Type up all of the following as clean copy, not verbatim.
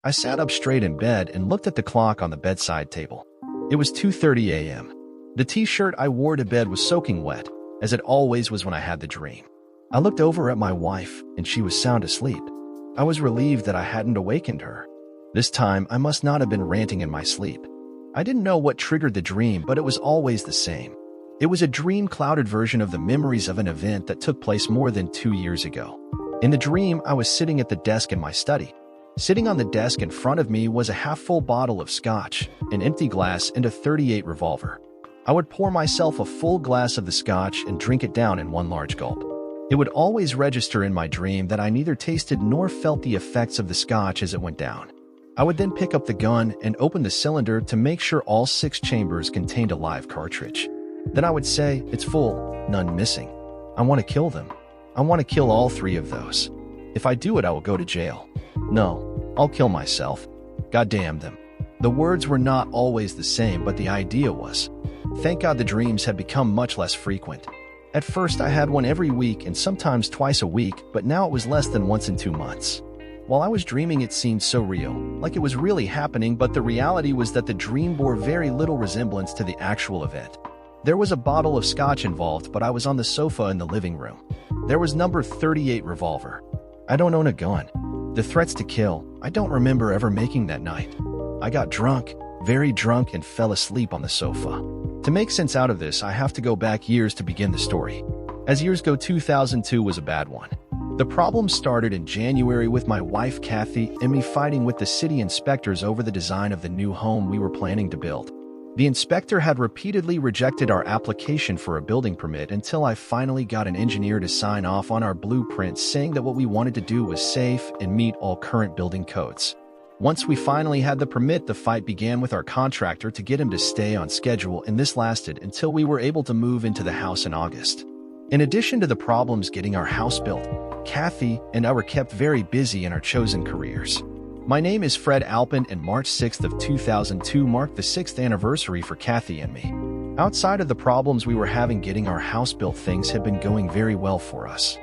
I sat up straight in bed and looked at the clock on the bedside table. It was 2:30 a.m. The t-shirt I wore to bed was soaking wet, as it always was when I had the dream. I looked over at my wife, and she was sound asleep. I was relieved that I hadn't awakened her. This time, I must not have been ranting in my sleep. I didn't know what triggered the dream, but it was always the same. It was a dream-clouded version of the memories of an event that took place more than 2 years ago. In the dream, I was sitting at the desk in my study. Sitting on the desk in front of me was a half-full bottle of scotch, an empty glass, and a .38 revolver. I would pour myself a full glass of the scotch and drink it down in one large gulp. It would always register in my dream that I neither tasted nor felt the effects of the scotch as it went down. I would then pick up the gun and open the cylinder to make sure all 6 chambers contained a live cartridge. Then I would say, "It's full, none missing. I want to kill them. I want to kill all 3 of those. If I do it, I will go to jail. No, I'll kill myself. God damn them." The words were not always the same, but the idea was. Thank God the dreams had become much less frequent. At first, I had one every week and sometimes twice a week, but now it was less than once in 2 months. While I was dreaming, it seemed so real, like it was really happening, but the reality was that the dream bore very little resemblance to the actual event. There was a bottle of scotch involved, but I was on the sofa in the living room. There was number .38 revolver. I don't own a gun. The threats to kill, I don't remember ever making that night. I got drunk, very drunk, and fell asleep on the sofa. To make sense out of this, I have to go back years to begin the story. As years go, 2002 was a bad one. The problem started in January with my wife Kathy and me fighting with the city inspectors over the design of the new home we were planning to build. The inspector had repeatedly rejected our application for a building permit until I finally got an engineer to sign off on our blueprint saying that what we wanted to do was safe and meet all current building codes. Once we finally had the permit, the fight began with our contractor to get him to stay on schedule, and this lasted until we were able to move into the house in August. In addition to the problems getting our house built, Kathy and I were kept very busy in our chosen careers. My name is Fred Alpin, and March 6th of 2002 marked the 6th anniversary for Kathy and me. Outside of the problems we were having getting our house built, things had been going very well for us.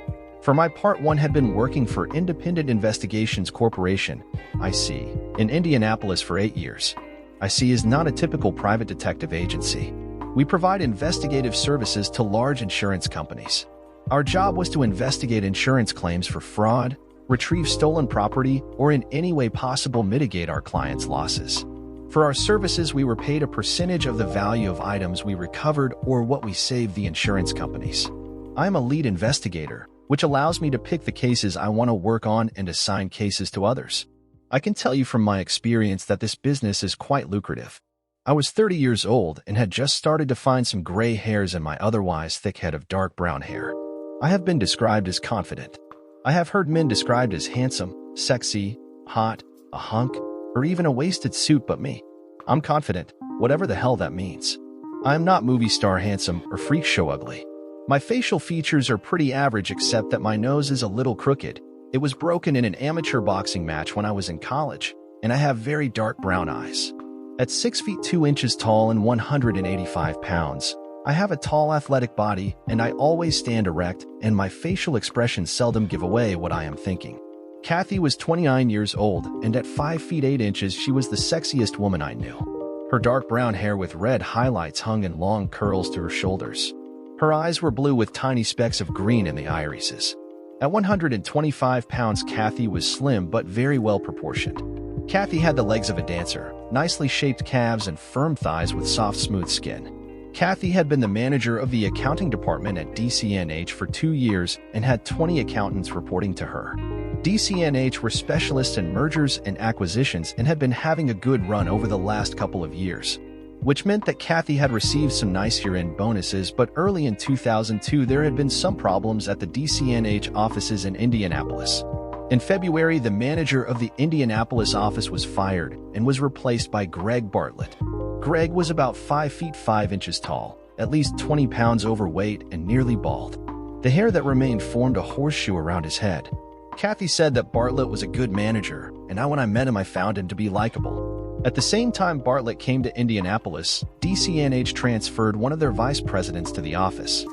For my part, one had been working for Independent Investigations Corporation, IC, in Indianapolis for 8 years. IC is not a typical private detective agency. We provide investigative services to large insurance companies. Our job was to investigate insurance claims for fraud, retrieve stolen property, or in any way possible mitigate our clients' losses. For our services, we were paid a percentage of the value of items we recovered or what we saved the insurance companies. I am a lead investigator, which allows me to pick the cases I want to work on and assign cases to others. I can tell you from my experience that this business is quite lucrative. I was 30 years old and had just started to find some gray hairs in my otherwise thick head of dark brown hair. I have been described as confident. I have heard men described as handsome, sexy, hot, a hunk, or even a wasted suit, but me, I'm confident, whatever the hell that means. I am not movie star handsome or freak show ugly. My facial features are pretty average, except that my nose is a little crooked. It was broken in an amateur boxing match when I was in college, and I have very dark brown eyes. At 6 feet 2 inches tall and 185 pounds, I have a tall athletic body, and I always stand erect, and my facial expressions seldom give away what I am thinking. Kathy was 29 years old, and at 5 feet 8 inches, she was the sexiest woman I knew. Her dark brown hair with red highlights hung in long curls to her shoulders. Her eyes were blue with tiny specks of green in the irises. At 125 pounds, Kathy was slim but very well proportioned. Kathy had the legs of a dancer, nicely shaped calves, and firm thighs with soft, smooth skin. Kathy had been the manager of the accounting department at DCNH for 2 years and had 20 accountants reporting to her. DCNH were specialists in mergers and acquisitions and had been having a good run over the last couple of years, which meant that Kathy had received some nice year-end bonuses, but early in 2002 there had been some problems at the DCNH offices in Indianapolis. In February, the manager of the Indianapolis office was fired and was replaced by Greg Bartlett. Greg was about 5 feet 5 inches tall, at least 20 pounds overweight, and nearly bald. The hair that remained formed a horseshoe around his head. Kathy said that Bartlett was a good manager, and when I met him I found him to be likable. At the same time Bartlett came to Indianapolis, DCNH transferred one of their vice presidents to the office.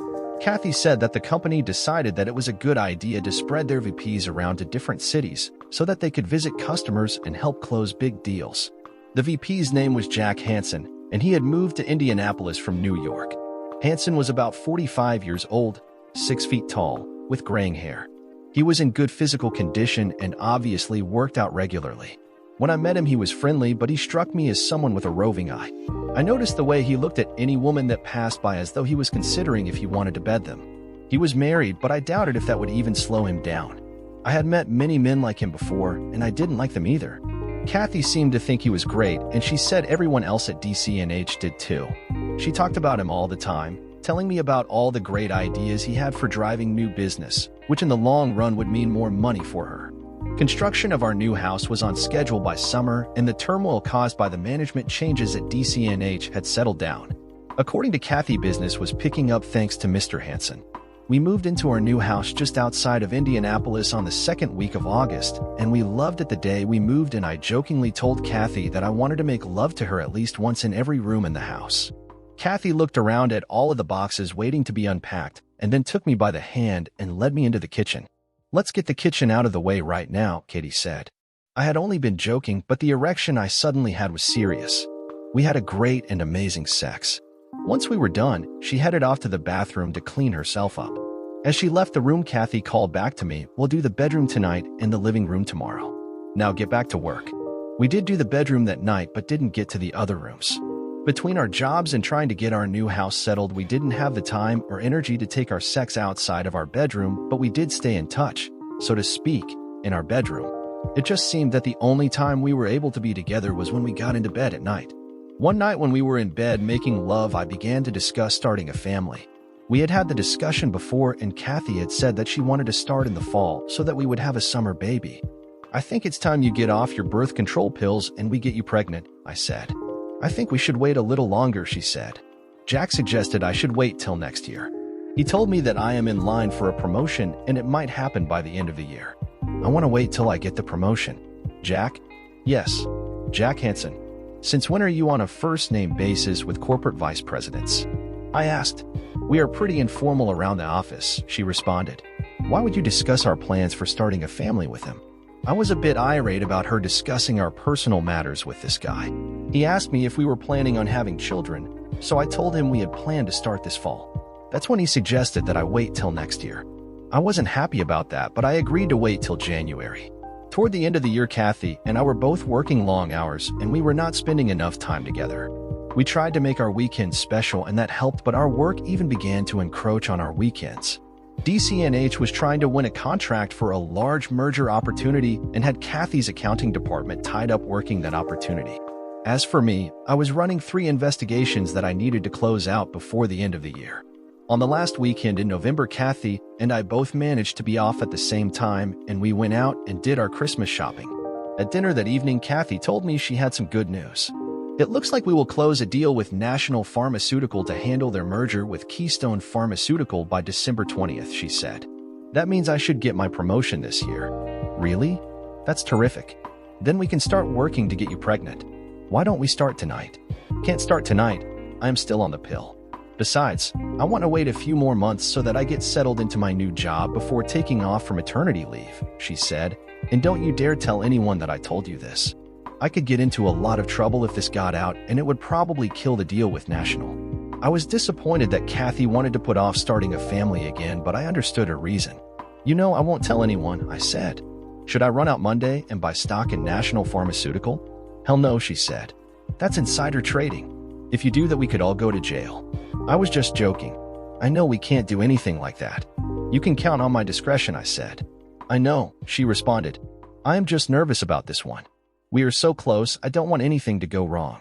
Kathy said that the company decided that it was a good idea to spread their VPs around to different cities, so that they could visit customers and help close big deals. The VP's name was Jack Hansen, and he had moved to Indianapolis from New York. Hansen was about 45 years old, 6 feet tall, with graying hair. He was in good physical condition and obviously worked out regularly. When I met him, he was friendly, but he struck me as someone with a roving eye. I noticed the way he looked at any woman that passed by as though he was considering if he wanted to bed them. He was married, but I doubted if that would even slow him down. I had met many men like him before, and I didn't like them either. Kathy seemed to think he was great, and she said everyone else at DCNH did too. She talked about him all the time, telling me about all the great ideas he had for driving new business, which in the long run would mean more money for her. Construction of our new house was on schedule by summer, and the turmoil caused by the management changes at DCNH had settled down. According to Kathy, business was picking up thanks to Mr. Hansen. We moved into our new house just outside of Indianapolis on the second week of August, and we loved it the day we moved in. I jokingly told Kathy that I wanted to make love to her at least once in every room in the house. Kathy looked around at all of the boxes waiting to be unpacked, and then took me by the hand and led me into the kitchen. "Let's get the kitchen out of the way right now," Katie said. I had only been joking, but the erection I suddenly had was serious. We had a great and amazing sex. Once we were done, she headed off to the bathroom to clean herself up. As she left the room, Kathy called back to me, "We'll do the bedroom tonight and the living room tomorrow. Now get back to work." We did do the bedroom that night, but didn't get to the other rooms. Between our jobs and trying to get our new house settled, we didn't have the time or energy to take our sex outside of our bedroom, but we did stay in touch, so to speak, in our bedroom. It just seemed that the only time we were able to be together was when we got into bed at night. One night when we were in bed making love, I began to discuss starting a family. We had had the discussion before, and Kathy had said that she wanted to start in the fall so that we would have a summer baby. "I think it's time you get off your birth control pills and we get you pregnant," I said. "I think we should wait a little longer," she said. Jack suggested I should wait till next year. He told me that I am in line for a promotion and it might happen by the end of the year. "I want to wait till I get the promotion." "Jack?" "Yes, Jack Hansen. Since when are you on a first-name basis with corporate vice presidents?" I asked. "We are pretty informal around the office," she responded. "Why would you discuss our plans for starting a family with him?" I was a bit irate about her discussing our personal matters with this guy. He asked me if we were planning on having children, so I told him we had planned to start this fall. That's when he suggested that I wait till next year. I wasn't happy about that, but I agreed to wait till January. Toward the end of the year, Kathy and I were both working long hours, and we were not spending enough time together. We tried to make our weekends special, and that helped, but our work even began to encroach on our weekends. DCNH was trying to win a contract for a large merger opportunity and had Kathy's accounting department tied up working that opportunity. As for me, I was running 3 investigations that I needed to close out before the end of the year. On the last weekend in November, Kathy and I both managed to be off at the same time, and we went out and did our Christmas shopping. At dinner that evening, Kathy told me she had some good news. "It looks like we will close a deal with National Pharmaceutical to handle their merger with Keystone Pharmaceutical by December 20th, she said. "That means I should get my promotion this year." "Really? That's terrific. Then we can start working to get you pregnant." "Why don't we start tonight?" "Can't start tonight. I am still on the pill. Besides, I want to wait a few more months so that I get settled into my new job before taking off for maternity leave," she said. "And don't you dare tell anyone that I told you this. I could get into a lot of trouble if this got out, and it would probably kill the deal with National." I was disappointed that Kathy wanted to put off starting a family again, but I understood her reason. "You know, I won't tell anyone," I said. "Should I run out Monday and buy stock in National Pharmaceutical?" "Hell no," she said. "That's insider trading. If you do that, we could all go to jail." I was just joking. "I know we can't do anything like that." "You can count on my discretion," I said. "I know," she responded. "I am just nervous about this one. We are so close, I don't want anything to go wrong."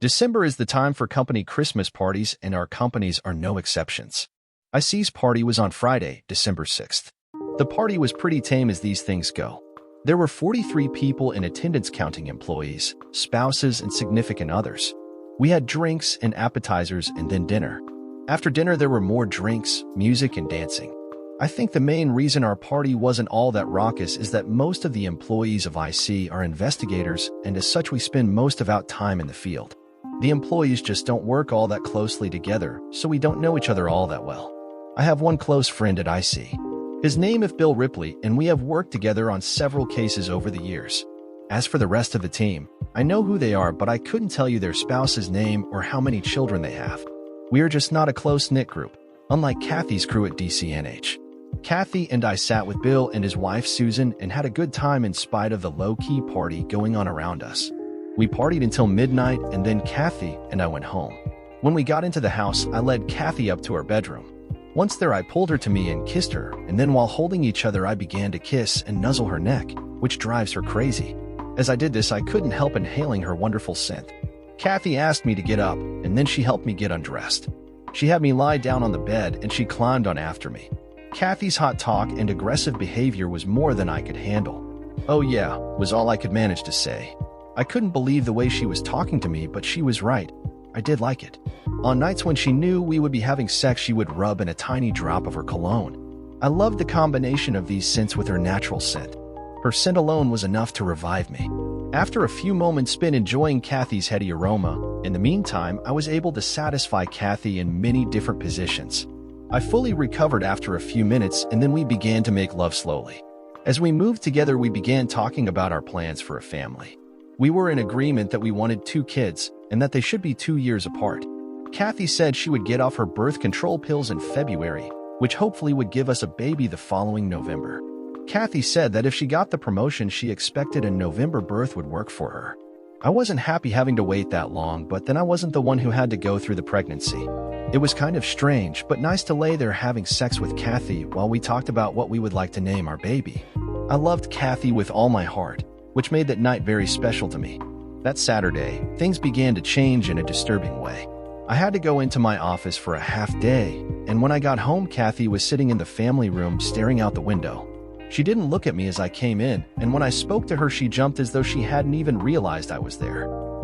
December is the time for company Christmas parties, and our companies are no exceptions. IC's party was on Friday, December 6th. The party was pretty tame as these things go. There were 43 people in attendance, counting employees, spouses, and significant others. We had drinks and appetizers and then dinner. After dinner, there were more drinks, music, and dancing. I think the main reason our party wasn't all that raucous is that most of the employees of IC are investigators, and as such we spend most of our time in the field. The employees just don't work all that closely together, so we don't know each other all that well. I have one close friend at IC. His name is Bill Ripley, and we have worked together on several cases over the years. As for the rest of the team, I know who they are, but I couldn't tell you their spouse's name or how many children they have. We are just not a close-knit group, unlike Kathy's crew at DCNH. Kathy and I sat with Bill and his wife Susan and had a good time in spite of the low-key party going on around us. We partied until midnight, and then Kathy and I went home. When we got into the house, I led Kathy up to her bedroom. Once there, I pulled her to me and kissed her, and then while holding each other, I began to kiss and nuzzle her neck, which drives her crazy. As I did this, I couldn't help inhaling her wonderful scent. Kathy asked me to get up, and then she helped me get undressed. She had me lie down on the bed, and she climbed on after me. Kathy's hot talk and aggressive behavior was more than I could handle. "Oh yeah," was all I could manage to say. I couldn't believe the way she was talking to me, but she was right. I did like it. On nights when she knew we would be having sex, she would rub in a tiny drop of her cologne. I loved the combination of these scents with her natural scent. Her scent alone was enough to revive me. After a few moments spent enjoying Kathy's heady aroma, in the meantime, I was able to satisfy Kathy in many different positions. I fully recovered after a few minutes, and then we began to make love slowly. As we moved together, we began talking about our plans for a family. We were in agreement that we wanted 2 kids, and that they should be 2 years apart. Kathy said she would get off her birth control pills in February, which hopefully would give us a baby the following November. Kathy said that if she got the promotion, she expected a November birth would work for her. I wasn't happy having to wait that long, but then I wasn't the one who had to go through the pregnancy. It was kind of strange, but nice to lay there having sex with Kathy while we talked about what we would like to name our baby. I loved Kathy with all my heart, which made that night very special to me. That Saturday, things began to change in a disturbing way. I had to go into my office for a half day, and when I got home, Kathy was sitting in the family room staring out the window. She didn't look at me as I came in, and when I spoke to her, she jumped as though she hadn't even realized I was there.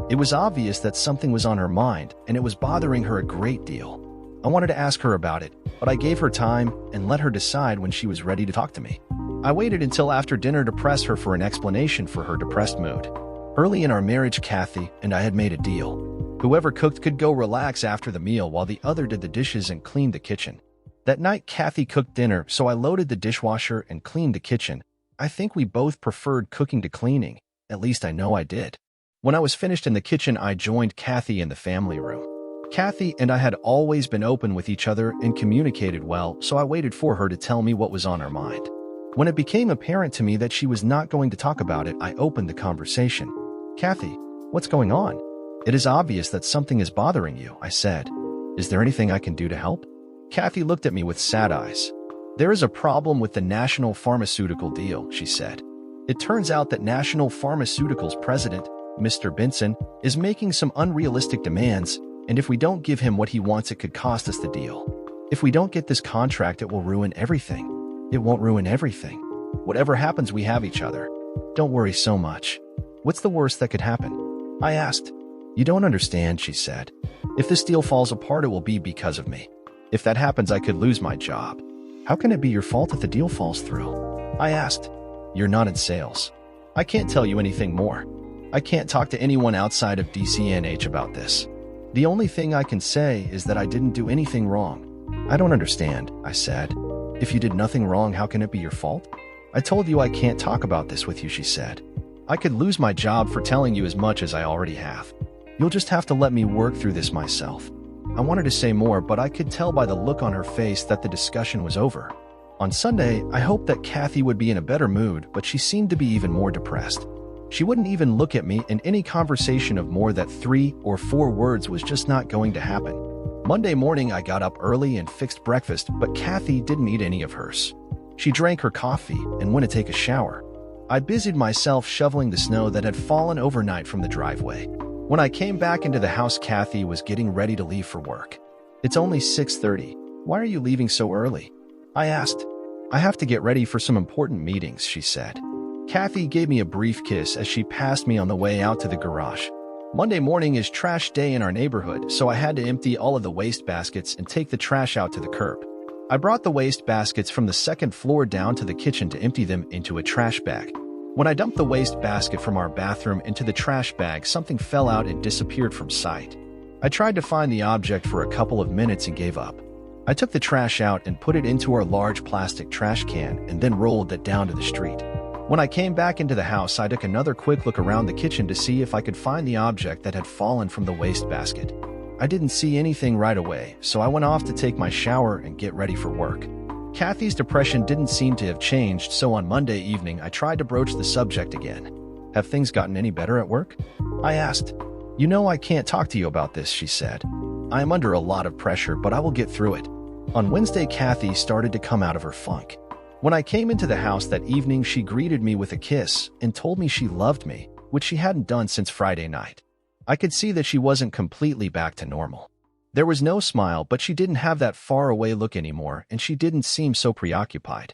It was obvious that something was on her mind, and it was bothering her a great deal. I wanted to ask her about it, but I gave her time and let her decide when she was ready to talk to me. I waited until after dinner to press her for an explanation for her depressed mood. Early in our marriage, Kathy and I had made a deal. Whoever cooked could go relax after the meal while the other did the dishes and cleaned the kitchen. That night, Kathy cooked dinner, so I loaded the dishwasher and cleaned the kitchen. I think we both preferred cooking to cleaning. At least I know I did. When I was finished in the kitchen, I joined Kathy in the family room. Kathy and I had always been open with each other and communicated well, so I waited for her to tell me what was on her mind. When it became apparent to me that she was not going to talk about it, I opened the conversation. "Kathy, what's going on? It is obvious that something is bothering you," I said. "Is there anything I can do to help?" Kathy looked at me with sad eyes. "There is a problem with the National Pharmaceutical deal," she said. "It turns out that National Pharmaceuticals president, Mr. Benson, is making some unrealistic demands, and if we don't give him what he wants, it could cost us the deal. If we don't get this contract, it will ruin everything." "It won't ruin everything. Whatever happens, we have each other. Don't worry so much." "What's the worst that could happen?" I asked. "You don't understand," she said. "If this deal falls apart, it will be because of me. If that happens, I could lose my job." "How can it be your fault if the deal falls through?" I asked. "You're not in sales. I can't tell you anything more. I can't talk to anyone outside of DCNH about this. The only thing I can say is that I didn't do anything wrong." "I don't understand," I said. "If you did nothing wrong, how can it be your fault?" "I told you I can't talk about this with you," she said. "I could lose my job for telling you as much as I already have. You'll just have to let me work through this myself." I wanted to say more, but I could tell by the look on her face that the discussion was over. On Sunday, I hoped that Kathy would be in a better mood, but she seemed to be even more depressed. She wouldn't even look at me, and any conversation of more than 3 or 4 words was just not going to happen. Monday morning, I got up early and fixed breakfast, but Kathy didn't eat any of hers. She drank her coffee and went to take a shower. I busied myself shoveling the snow that had fallen overnight from the driveway. When I came back into the house, Kathy was getting ready to leave for work. "It's only 6:30. Why are you leaving so early?" I asked. "I have to get ready for some important meetings," she said. Kathy gave me a brief kiss as she passed me on the way out to the garage. Monday morning is trash day in our neighborhood, so I had to empty all of the waste baskets and take the trash out to the curb. I brought the waste baskets from the second floor down to the kitchen to empty them into a trash bag. When I dumped the waste basket from our bathroom into the trash bag, something fell out and disappeared from sight. I tried to find the object for a couple of minutes and gave up. I took the trash out and put it into our large plastic trash can and then rolled it down to the street. When I came back into the house, I took another quick look around the kitchen to see if I could find the object that had fallen from the wastebasket. I didn't see anything right away, so I went off to take my shower and get ready for work. Kathy's depression didn't seem to have changed, so on Monday evening I tried to broach the subject again. "Have things gotten any better at work?" I asked. "You know I can't talk to you about this," she said. "I am under a lot of pressure, but I will get through it." On Wednesday, Kathy started to come out of her funk. When I came into the house that evening, she greeted me with a kiss and told me she loved me, which she hadn't done since Friday night. I could see that she wasn't completely back to normal. There was no smile, but she didn't have that far-away look anymore, and she didn't seem so preoccupied.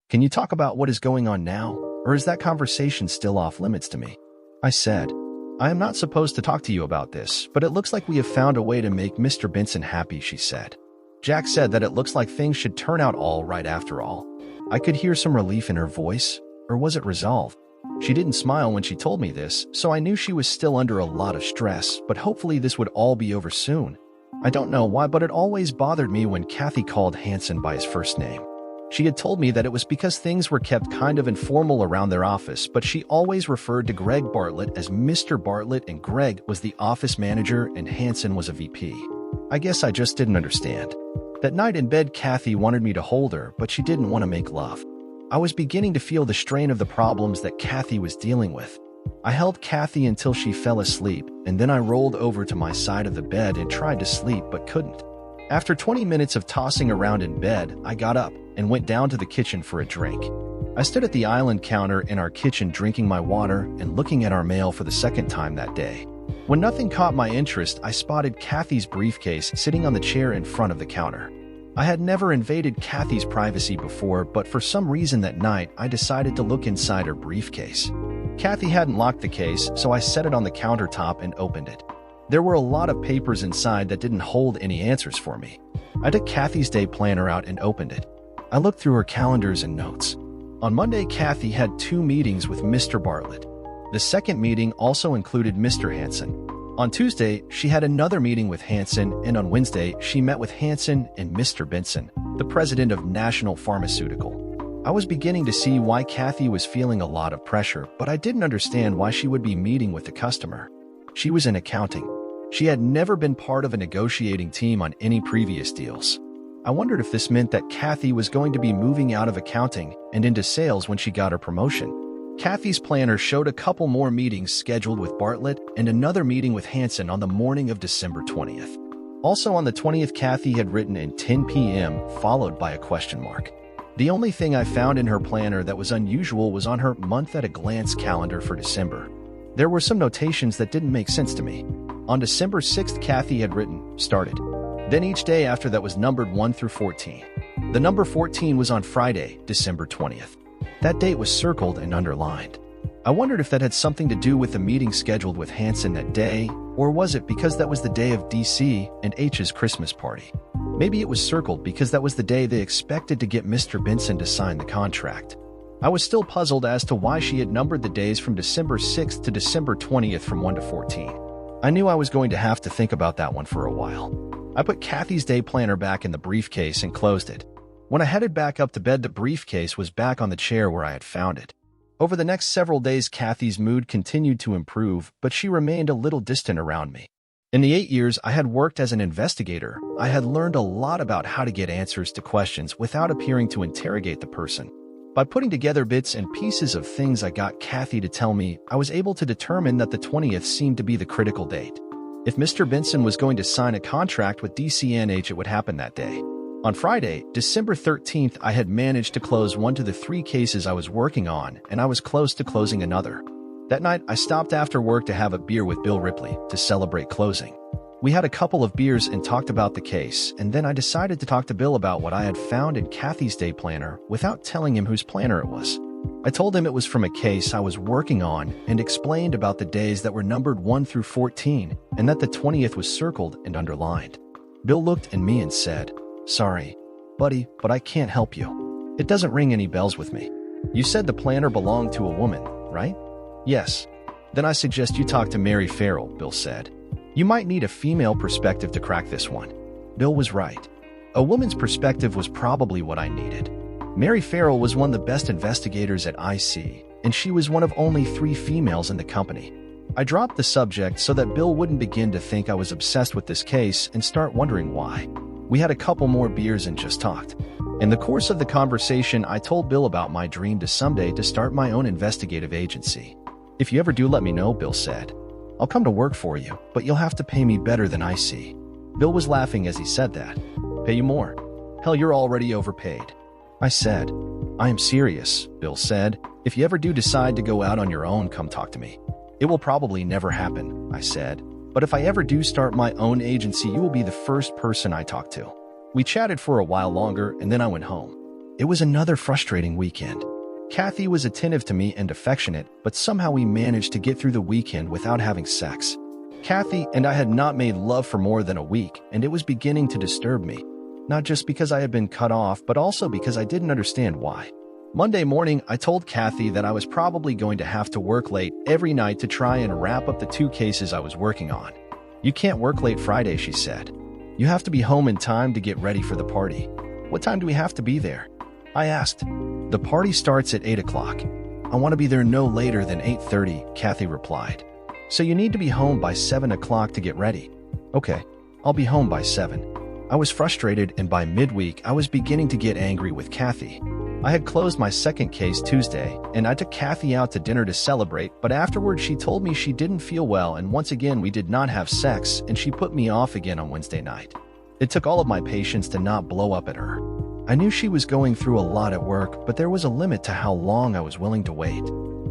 "Can you talk about what is going on now, or is that conversation still off limits to me?" I said. "I am not supposed to talk to you about this, but it looks like we have found a way to make Mr. Benson happy," she said. "Jack said that it looks like things should turn out all right after all." I could hear some relief in her voice, or was it resolve? She didn't smile when she told me this, so I knew she was still under a lot of stress, but hopefully this would all be over soon. I don't know why, but it always bothered me when Kathy called Hanson by his first name. She had told me that it was because things were kept kind of informal around their office, but she always referred to Greg Bartlett as Mr. Bartlett, and Greg was the office manager and Hanson was a VP. I guess I just didn't understand. That night in bed, Kathy wanted me to hold her, but she didn't want to make love. I was beginning to feel the strain of the problems that Kathy was dealing with. I held Kathy until she fell asleep, and then I rolled over to my side of the bed and tried to sleep but couldn't. After 20 minutes of tossing around in bed, I got up and went down to the kitchen for a drink. I stood at the island counter in our kitchen drinking my water and looking at our mail for the second time that day. When nothing caught my interest, I spotted Kathy's briefcase sitting on the chair in front of the counter. I had never invaded Kathy's privacy before, but for some reason that night, I decided to look inside her briefcase. Kathy hadn't locked the case, so I set it on the countertop and opened it. There were a lot of papers inside that didn't hold any answers for me. I took Kathy's day planner out and opened it. I looked through her calendars and notes. On Monday, Kathy had 2 meetings with Mr. Bartlett. The second meeting also included Mr. Hanson. On Tuesday, she had another meeting with Hanson, and on Wednesday, she met with Hanson and Mr. Benson, the president of National Pharmaceutical. I was beginning to see why Kathy was feeling a lot of pressure, but I didn't understand why she would be meeting with the customer. She was in accounting. She had never been part of a negotiating team on any previous deals. I wondered if this meant that Kathy was going to be moving out of accounting and into sales when she got her promotion. Kathy's planner showed a couple more meetings scheduled with Bartlett and another meeting with Hanson on the morning of December 20th. Also on the 20th, Kathy had written in 10 p.m. followed by a question mark. The only thing I found in her planner that was unusual was on her month-at-a-glance calendar for December. There were some notations that didn't make sense to me. On December 6th, Kathy had written, "Started." Then each day after that was numbered 1 through 14. The number 14 was on Friday, December 20th. That date was circled and underlined. I wondered if that had something to do with the meeting scheduled with Hanson that day, or was it because that was the day of DC and H's Christmas party? Maybe it was circled because that was the day they expected to get Mr. Benson to sign the contract. I was still puzzled as to why she had numbered the days from December 6th to December 20th from 1 to 14. I knew I was going to have to think about that one for a while. I put Kathy's day planner back in the briefcase and closed it. When I headed back up to bed, the briefcase was back on the chair where I had found it. Over the next several days, Kathy's mood continued to improve, but she remained a little distant around me. In the 8 years I had worked as an investigator, I had learned a lot about how to get answers to questions without appearing to interrogate the person. By putting together bits and pieces of things I got Kathy to tell me, I was able to determine that the 20th seemed to be the critical date. If Mr. Benson was going to sign a contract with DCNH, it would happen that day. On Friday, December 13th, I had managed to close 1 to the 3 cases I was working on, and I was close to closing another. That night, I stopped after work to have a beer with Bill Ripley to celebrate closing. We had a couple of beers and talked about the case, and then I decided to talk to Bill about what I had found in Kathy's day planner without telling him whose planner it was. I told him it was from a case I was working on and explained about the days that were numbered 1 through 14 and that the 20th was circled and underlined. Bill looked at me and said, "Sorry, buddy, but I can't help you. It doesn't ring any bells with me. You said the planner belonged to a woman, right?" "Yes." "Then I suggest you talk to Mary Farrell," Bill said. "You might need a female perspective to crack this one." Bill was right. A woman's perspective was probably what I needed. Mary Farrell was one of the best investigators at IC, and she was one of only 3 females in the company. I dropped the subject so that Bill wouldn't begin to think I was obsessed with this case and start wondering why. We had a couple more beers and just talked. In the course of the conversation, I told Bill about my dream to someday to start my own investigative agency. "If you ever do, let me know," Bill said. "I'll come to work for you, but you'll have to pay me better than IC." Bill was laughing as he said that. "Pay you more? Hell, you're already overpaid." I said. "I am serious," Bill said. "If you ever do decide to go out on your own, come talk to me." "It will probably never happen," I said. "But if I ever do start my own agency, you will be the first person I talk to." We chatted for a while longer, and then I went home. It was another frustrating weekend. Kathy was attentive to me and affectionate, but somehow we managed to get through the weekend without having sex. Kathy and I had not made love for more than a week, and it was beginning to disturb me. Not just because I had been cut off, but also because I didn't understand why. Monday morning, I told Kathy that I was probably going to have to work late every night to try and wrap up the 2 cases I was working on. "You can't work late Friday," she said. "You have to be home in time to get ready for the party." "What time do we have to be there?" I asked. "The party starts at 8 o'clock. I want to be there no later than 8:30, Kathy replied. "So you need to be home by 7 o'clock to get ready." "Okay, I'll be home by 7. I was frustrated, and by midweek, I was beginning to get angry with Kathy. I had closed my second case Tuesday, and I took Kathy out to dinner to celebrate, but afterward she told me she didn't feel well, and once again we did not have sex, and she put me off again on Wednesday night. It took all of my patience to not blow up at her. I knew she was going through a lot at work, but there was a limit to how long I was willing to wait.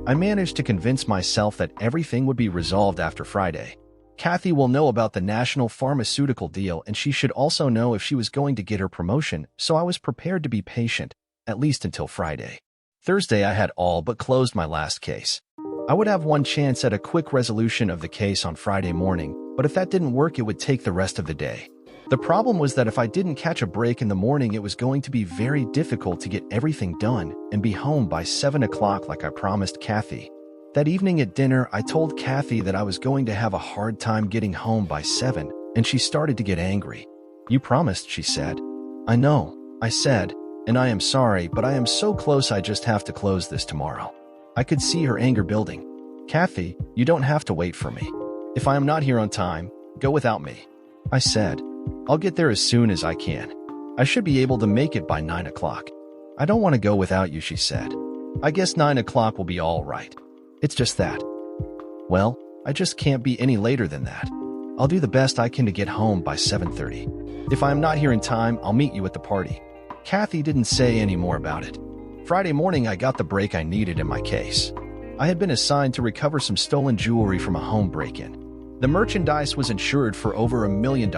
I managed to convince myself that everything would be resolved after Friday. Kathy will know about the national pharmaceutical deal, and she should also know if she was going to get her promotion, so I was prepared to be patient, at least until Friday. Thursday, I had all but closed my last case. I would have one chance at a quick resolution of the case on Friday morning, but if that didn't work, it would take the rest of the day. The problem was that if I didn't catch a break in the morning, it was going to be very difficult to get everything done and be home by 7 o'clock like I promised Kathy. That evening at dinner, I told Kathy that I was going to have a hard time getting home by 7, and she started to get angry. "You promised," she said. "I know," I said, "and I am sorry, but I am so close I just have to close this tomorrow." I could see her anger building. "Kathy, you don't have to wait for me. If I am not here on time, go without me." I said. "I'll get there as soon as I can. I should be able to make it by 9 o'clock. "I don't want to go without you," she said. "I guess 9 o'clock will be all right. It's just that." "Well, I just can't be any later than that. I'll do the best I can to get home by 7:30. If I am not here in time, I'll meet you at the party." Kathy didn't say any more about it. Friday morning, I got the break I needed in my case. I had been assigned to recover some stolen jewelry from a home break-in. The merchandise was insured for over $1 million.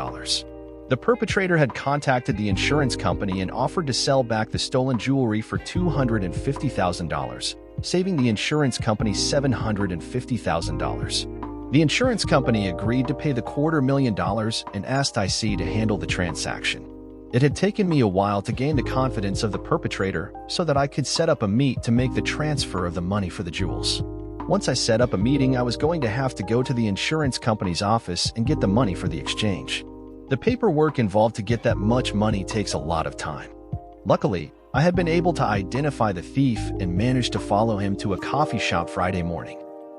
The perpetrator had contacted the insurance company and offered to sell back the stolen jewelry for $250,000, saving the insurance company $750,000. The insurance company agreed to pay the $250,000 and asked IC to handle the transaction. It had taken me a while to gain the confidence of the perpetrator so that I could set up a meet to make the transfer of the money for the jewels. Once I set up a meeting, I was going to have to go to the insurance company's office and get the money for the exchange. The paperwork involved to get that much money takes a lot of time. Luckily, I had been able to identify the thief and managed to follow him to a coffee shop Friday morning.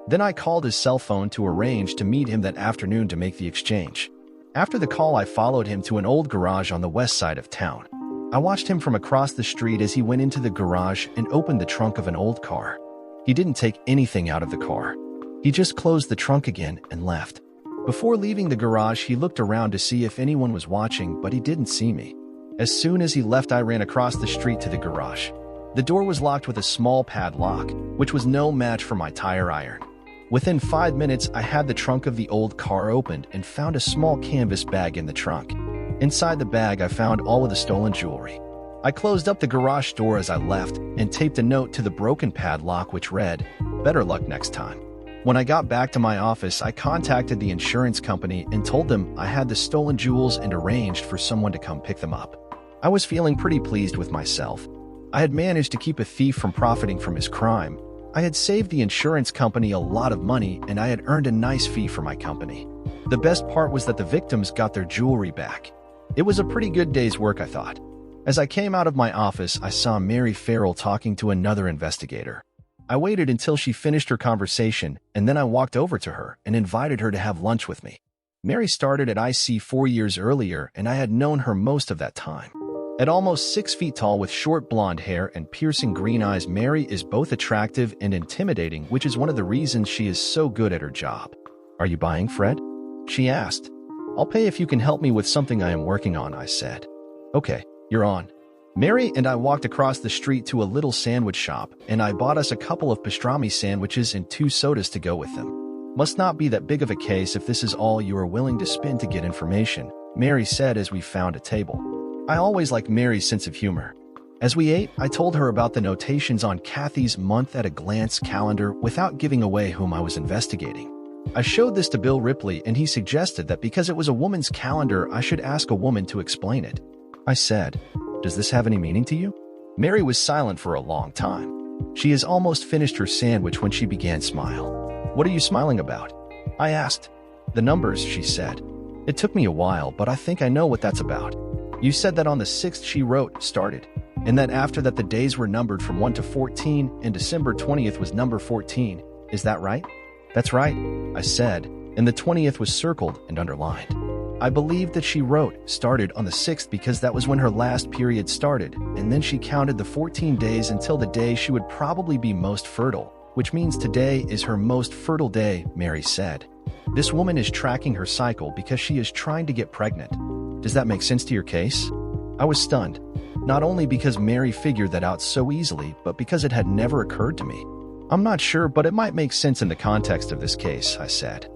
Then I called his cell phone to arrange to meet him that afternoon to make the exchange. After the call, I followed him to an old garage on the west side of town. I watched him from across the street as he went into the garage and opened the trunk of an old car. He didn't take anything out of the car. He just closed the trunk again and left. Before leaving the garage, he looked around to see if anyone was watching, but he didn't see me. As soon as he left, I ran across the street to the garage. The door was locked with a small padlock, which was no match for my tire iron. Within 5 minutes, I had the trunk of the old car opened and found a small canvas bag in the trunk. Inside the bag, I found all of the stolen jewelry. I closed up the garage door as I left and taped a note to the broken padlock which read, "Better luck next time." When I got back to my office, I contacted the insurance company and told them I had the stolen jewels and arranged for someone to come pick them up. I was feeling pretty pleased with myself. I had managed to keep a thief from profiting from his crime. I had saved the insurance company a lot of money, and I had earned a nice fee for my company. The best part was that the victims got their jewelry back. It was a pretty good day's work, I thought. As I came out of my office, I saw Mary Farrell talking to another investigator. I waited until she finished her conversation, and then I walked over to her and invited her to have lunch with me. Mary started at IC 4 years earlier, and I had known her most of that time. At almost 6 feet tall with short blonde hair and piercing green eyes, Mary is both attractive and intimidating, which is one of the reasons she is so good at her job. "Are you buying, Fred?" she asked. "I'll pay if you can help me with something I am working on," I said. "Okay, you're on." Mary and I walked across the street to a little sandwich shop, and I bought us a couple of pastrami sandwiches and 2 sodas to go with them. "Must not be that big of a case if this is all you are willing to spend to get information," Mary said as we found a table. I always liked Mary's sense of humor. As we ate, I told her about the notations on Kathy's month-at-a-glance calendar without giving away whom I was investigating. I showed this to Bill Ripley, and he suggested that because it was a woman's calendar, I should ask a woman to explain it. I said, "Does this have any meaning to you?" Mary was silent for a long time. She has almost finished her sandwich when she began to smile. "What are you smiling about?" I asked. "The numbers," she said. "It took me a while, but I think I know what that's about. You said that on the 6th," she wrote, "started, and that after that the days were numbered from 1 to 14, and December 20th was number 14. Is that right?" "That's right," I said, and the 20th was circled and underlined. I believed that she wrote started on the 6th because that was when her last period started, and then she counted the 14 days until the day she would probably be most fertile, which means today is her most fertile day, Mary said. "This woman is tracking her cycle because she is trying to get pregnant. Does that make sense to your case?" I was stunned, not only because Mary figured that out so easily, but because it had never occurred to me. "I'm not sure, but it might make sense in the context of this case," I said.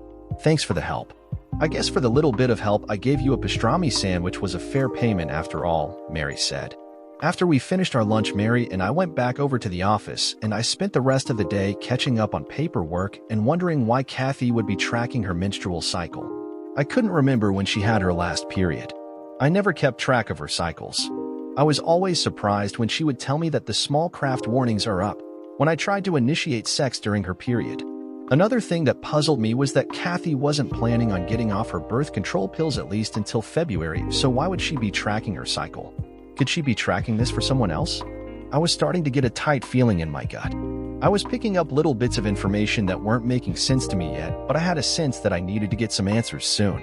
"Thanks for the help. I guess for the little bit of help I gave you a pastrami sandwich was a fair payment after all," Mary said. After we finished our lunch, Mary and I went back over to the office, and I spent the rest of the day catching up on paperwork and wondering why Kathy would be tracking her menstrual cycle. I couldn't remember when she had her last period. I never kept track of her cycles. I was always surprised when she would tell me that the small craft warnings are up when I tried to initiate sex during her period. Another thing that puzzled me was that Kathy wasn't planning on getting off her birth control pills at least until February, so why would she be tracking her cycle? Could she be tracking this for someone else? I was starting to get a tight feeling in my gut. I was picking up little bits of information that weren't making sense to me yet, but I had a sense that I needed to get some answers soon.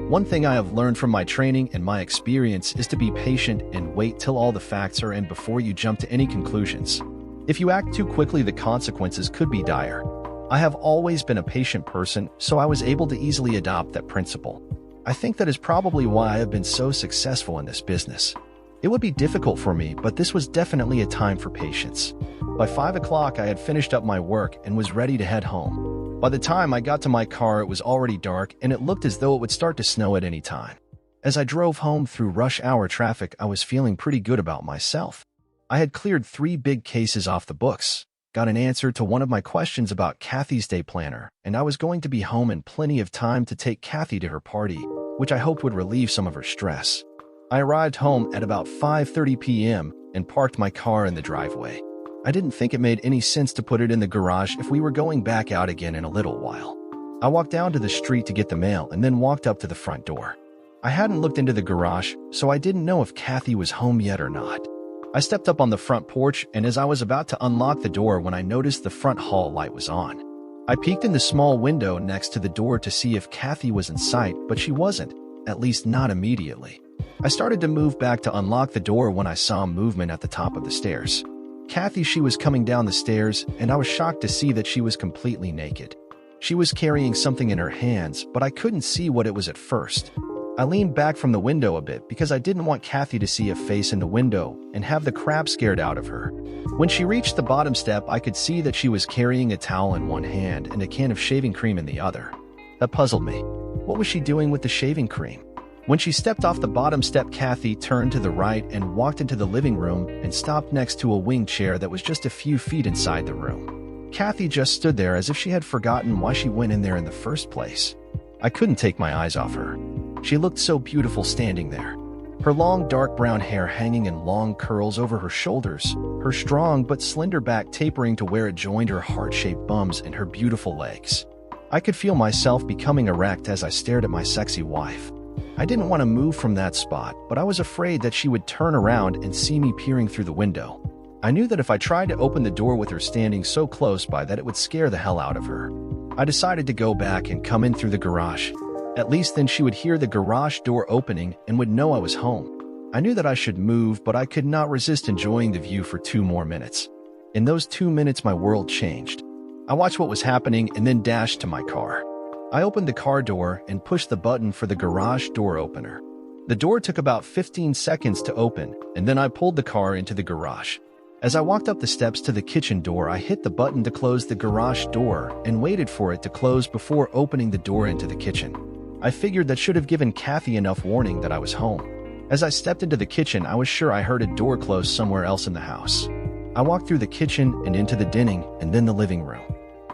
One thing I have learned from my training and my experience is to be patient and wait till all the facts are in before you jump to any conclusions. If you act too quickly, the consequences could be dire. I have always been a patient person, so I was able to easily adopt that principle. I think that is probably why I have been so successful in this business. It would be difficult for me, but this was definitely a time for patience. By 5 o'clock, I had finished up my work and was ready to head home. By the time I got to my car, it was already dark, and it looked as though it would start to snow at any time. As I drove home through rush hour traffic, I was feeling pretty good about myself. I had cleared 3 big cases off the books, got an answer to one of my questions about Kathy's day planner, and I was going to be home in plenty of time to take Kathy to her party, which I hoped would relieve some of her stress. I arrived home at about 5:30 p.m. and parked my car in the driveway. I didn't think it made any sense to put it in the garage if we were going back out again in a little while. I walked down to the street to get the mail and then walked up to the front door. I hadn't looked into the garage, so I didn't know if Kathy was home yet or not. I stepped up on the front porch, and as I was about to unlock the door when I noticed the front hall light was on. I peeked in the small window next to the door to see if Kathy was in sight, but she wasn't, at least not immediately. I started to move back to unlock the door when I saw movement at the top of the stairs. Kathy, she was coming down the stairs, and I was shocked to see that she was completely naked. She was carrying something in her hands, but I couldn't see what it was at first. I leaned back from the window a bit because I didn't want Kathy to see a face in the window and have the crap scared out of her. When she reached the bottom step, I could see that she was carrying a towel in one hand and a can of shaving cream in the other. That puzzled me. What was she doing with the shaving cream? When she stepped off the bottom step, Kathy turned to the right and walked into the living room and stopped next to a wing chair that was just a few feet inside the room. Kathy just stood there as if she had forgotten why she went in there in the first place. I couldn't take my eyes off her. She looked so beautiful standing there. Her long dark brown hair hanging in long curls over her shoulders, her strong but slender back tapering to where it joined her heart-shaped bums and her beautiful legs. I could feel myself becoming erect as I stared at my sexy wife. I didn't want to move from that spot, but I was afraid that she would turn around and see me peering through the window. I knew that if I tried to open the door with her standing so close by that it would scare the hell out of her. I decided to go back and come in through the garage. At least then she would hear the garage door opening and would know I was home. I knew that I should move, but I could not resist enjoying the view for 2 more minutes. In those 2 minutes, my world changed. I watched what was happening and then dashed to my car. I opened the car door and pushed the button for the garage door opener. The door took about 15 seconds to open, and then I pulled the car into the garage. As I walked up the steps to the kitchen door, I hit the button to close the garage door and waited for it to close before opening the door into the kitchen. I figured that should have given Kathy enough warning that I was home. As I stepped into the kitchen, I was sure I heard a door close somewhere else in the house. I walked through the kitchen and into the dining and then the living room.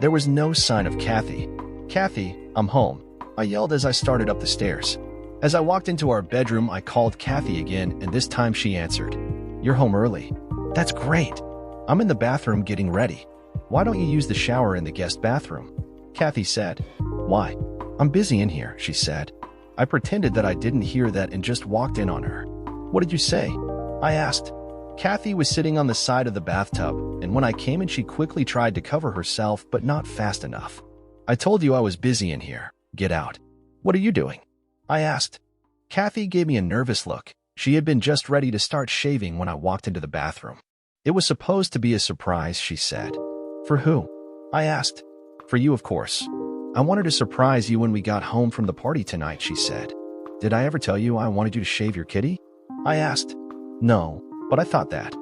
There was no sign of Kathy. "Kathy, I'm home," I yelled as I started up the stairs. As I walked into our bedroom, I called Kathy again, and this time she answered. "You're home early." "That's great. I'm in the bathroom getting ready. Why don't you use the shower in the guest bathroom?" Kathy said. "Why? I'm busy in here," she said. I pretended that I didn't hear that and just walked in on her. "What did you say?" I asked. Kathy was sitting on the side of the bathtub, and when I came in, she quickly tried to cover herself, but not fast enough. "I told you I was busy in here. Get out." "What are you doing?" I asked. Kathy gave me a nervous look. She had been just ready to start shaving when I walked into the bathroom. "It was supposed to be a surprise," she said. "For who?" I asked. "For you, of course. I wanted to surprise you when we got home from the party tonight," she said. "Did I ever tell you I wanted you to shave your kitty?" I asked. "No, but I thought that."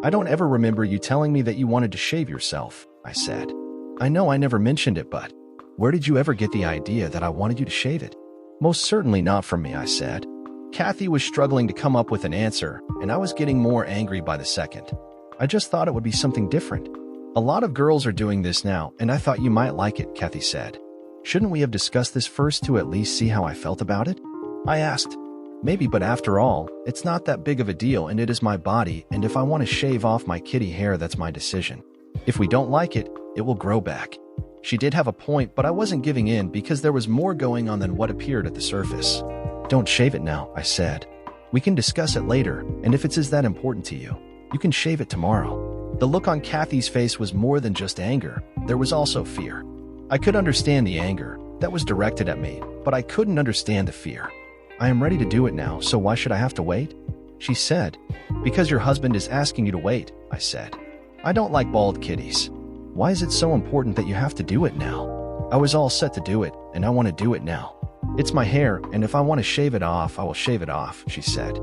"I don't ever remember you telling me that you wanted to shave yourself," I said. "I know I never mentioned it, but where did you ever get the idea that I wanted you to shave it?" "Most certainly not from me," I said. Kathy was struggling to come up with an answer, and I was getting more angry by the second. "I just thought it would be something different. A lot of girls are doing this now, and I thought you might like it," Kathy said. "Shouldn't we have discussed this first to at least see how I felt about it?" I asked. "Maybe, but after all, it's not that big of a deal, and it is my body, and if I want to shave off my kitty hair, that's my decision. If we don't like it, it will grow back." She did have a point, but I wasn't giving in because there was more going on than what appeared at the surface. "Don't shave it now," I said. "We can discuss it later, and if it's that important to you, you can shave it tomorrow." The look on Kathy's face was more than just anger. There was also fear. I could understand the anger that was directed at me, but I couldn't understand the fear. "I am ready to do it now, so why should I have to wait?" she said. "Because your husband is asking you to wait," I said. "I don't like bald kitties. Why is it so important that you have to do it now?" I was all set to do it, and I want to do it now. "It's my hair, and if I want to shave it off, I will shave it off," she said.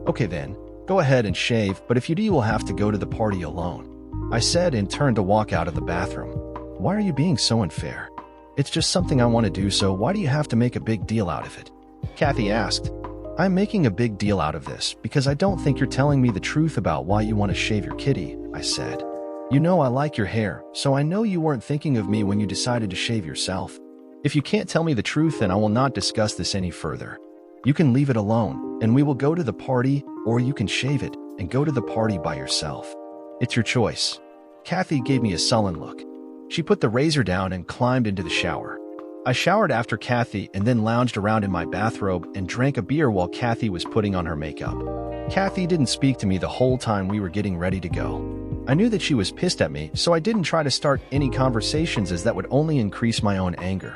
"Okay then, go ahead and shave, but if you do, you will have to go to the party alone," I said and turned to walk out of the bathroom. "Why are you being so unfair? It's just something I want to do, so why do you have to make a big deal out of it?" Kathy asked. "I'm making a big deal out of this because I don't think you're telling me the truth about why you want to shave your kitty," I said. "You know I like your hair, so I know you weren't thinking of me when you decided to shave yourself. If you can't tell me the truth, then I will not discuss this any further. You can leave it alone, and we will go to the party, or you can shave it and go to the party by yourself. It's your choice." Kathy gave me a sullen look. She put the razor down and climbed into the shower. I showered after Kathy and then lounged around in my bathrobe and drank a beer while Kathy was putting on her makeup. Kathy didn't speak to me the whole time we were getting ready to go. I knew that she was pissed at me, so I didn't try to start any conversations as that would only increase my own anger.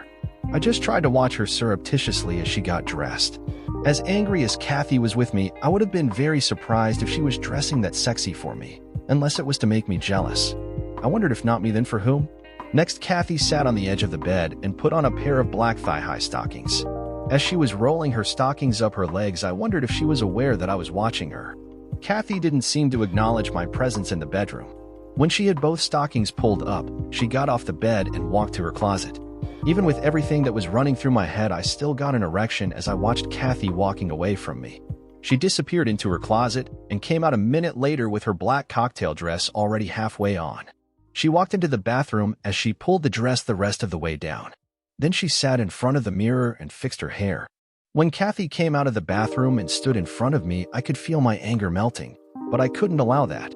I just tried to watch her surreptitiously as she got dressed. As angry as Kathy was with me, I would have been very surprised if she was dressing that sexy for me, unless it was to make me jealous. I wondered if not me, then for whom? Next, Kathy sat on the edge of the bed and put on a pair of black thigh-high stockings. As she was rolling her stockings up her legs, I wondered if she was aware that I was watching her. Kathy didn't seem to acknowledge my presence in the bedroom. When she had both stockings pulled up, she got off the bed and walked to her closet. Even with everything that was running through my head, I still got an erection as I watched Kathy walking away from me. She disappeared into her closet and came out a minute later with her black cocktail dress already halfway on. She walked into the bathroom as she pulled the dress the rest of the way down. Then she sat in front of the mirror and fixed her hair. When Kathy came out of the bathroom and stood in front of me, I could feel my anger melting, but I couldn't allow that.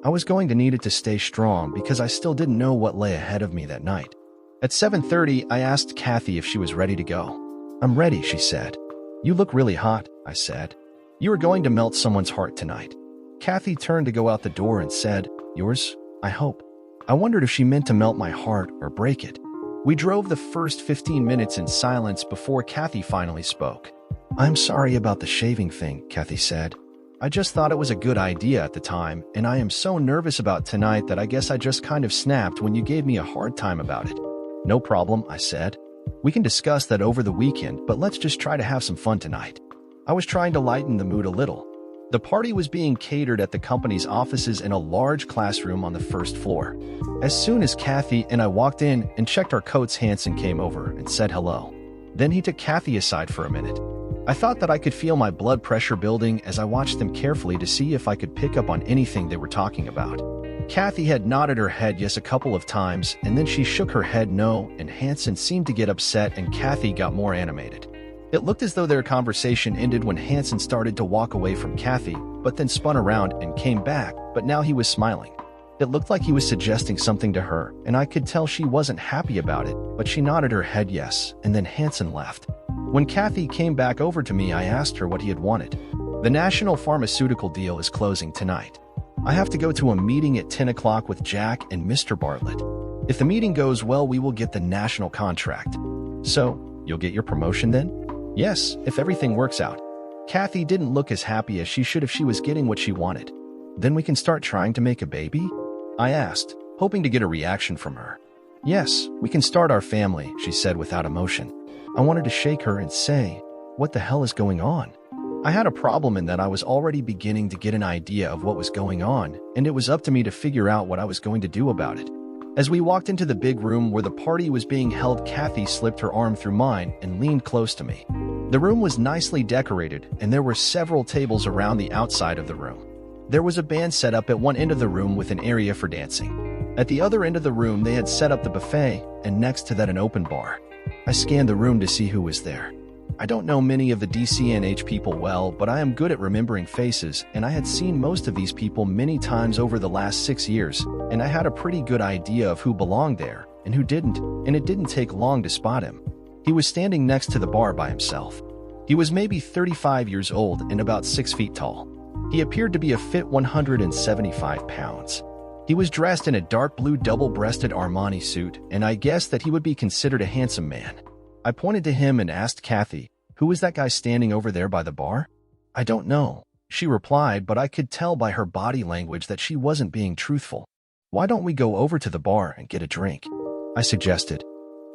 I was going to need it to stay strong because I still didn't know what lay ahead of me that night. At 7:30, I asked Kathy if she was ready to go. "I'm ready," she said. You look really hot, I said. You are going to melt someone's heart tonight. Kathy turned to go out the door and said, Yours, I hope. I wondered if she meant to melt my heart or break it. We drove the first 15 minutes in silence before Kathy finally spoke. I'm sorry about the shaving thing, Kathy said. I just thought it was a good idea at the time, and I am so nervous about tonight that I guess I just kind of snapped when you gave me a hard time about it. No problem, I said. We can discuss that over the weekend, but let's just try to have some fun tonight. I was trying to lighten the mood a little. The party was being catered at the company's offices in a large classroom on the first floor. As soon as Kathy and I walked in and checked our coats, Hansen came over and said hello. Then he took Kathy aside for a minute. I thought that I could feel my blood pressure building as I watched them carefully to see if I could pick up on anything they were talking about. Kathy had nodded her head yes a couple of times, and then she shook her head no, and Hansen seemed to get upset and Kathy got more animated. It looked as though their conversation ended when Hansen started to walk away from Kathy, but then spun around and came back, but now he was smiling. It looked like he was suggesting something to her, and I could tell she wasn't happy about it, but she nodded her head yes, and then Hansen left. When Kathy came back over to me, I asked her what he had wanted. The national pharmaceutical deal is closing tonight. I have to go to a meeting at 10 o'clock with Jack and Mr. Bartlett. If the meeting goes well, we will get the national contract. So, you'll get your promotion then? Yes, if everything works out. Kathy didn't look as happy as she should if she was getting what she wanted. Then we can start trying to make a baby? I asked, hoping to get a reaction from her. Yes, we can start our family, she said without emotion. I wanted to shake her and say, what the hell is going on? I had a problem in that I was already beginning to get an idea of what was going on, and it was up to me to figure out what I was going to do about it. As we walked into the big room where the party was being held, Kathy slipped her arm through mine and leaned close to me. The room was nicely decorated, and there were several tables around the outside of the room. There was a band set up at one end of the room with an area for dancing. At the other end of the room, they had set up the buffet, and next to that an open bar. I scanned the room to see who was there. I don't know many of the DCNH people well, but I am good at remembering faces, and I had seen most of these people many times over the last 6 years, and I had a pretty good idea of who belonged there and who didn't, and it didn't take long to spot him. He was standing next to the bar by himself. He was maybe 35 years old and about 6 feet tall. He appeared to be a fit 175 pounds. He was dressed in a dark blue double-breasted Armani suit, and I guessed that he would be considered a handsome man. I pointed to him and asked Kathy, who was that guy standing over there by the bar? I don't know, she replied, but I could tell by her body language that she wasn't being truthful. Why don't we go over to the bar and get a drink? I suggested.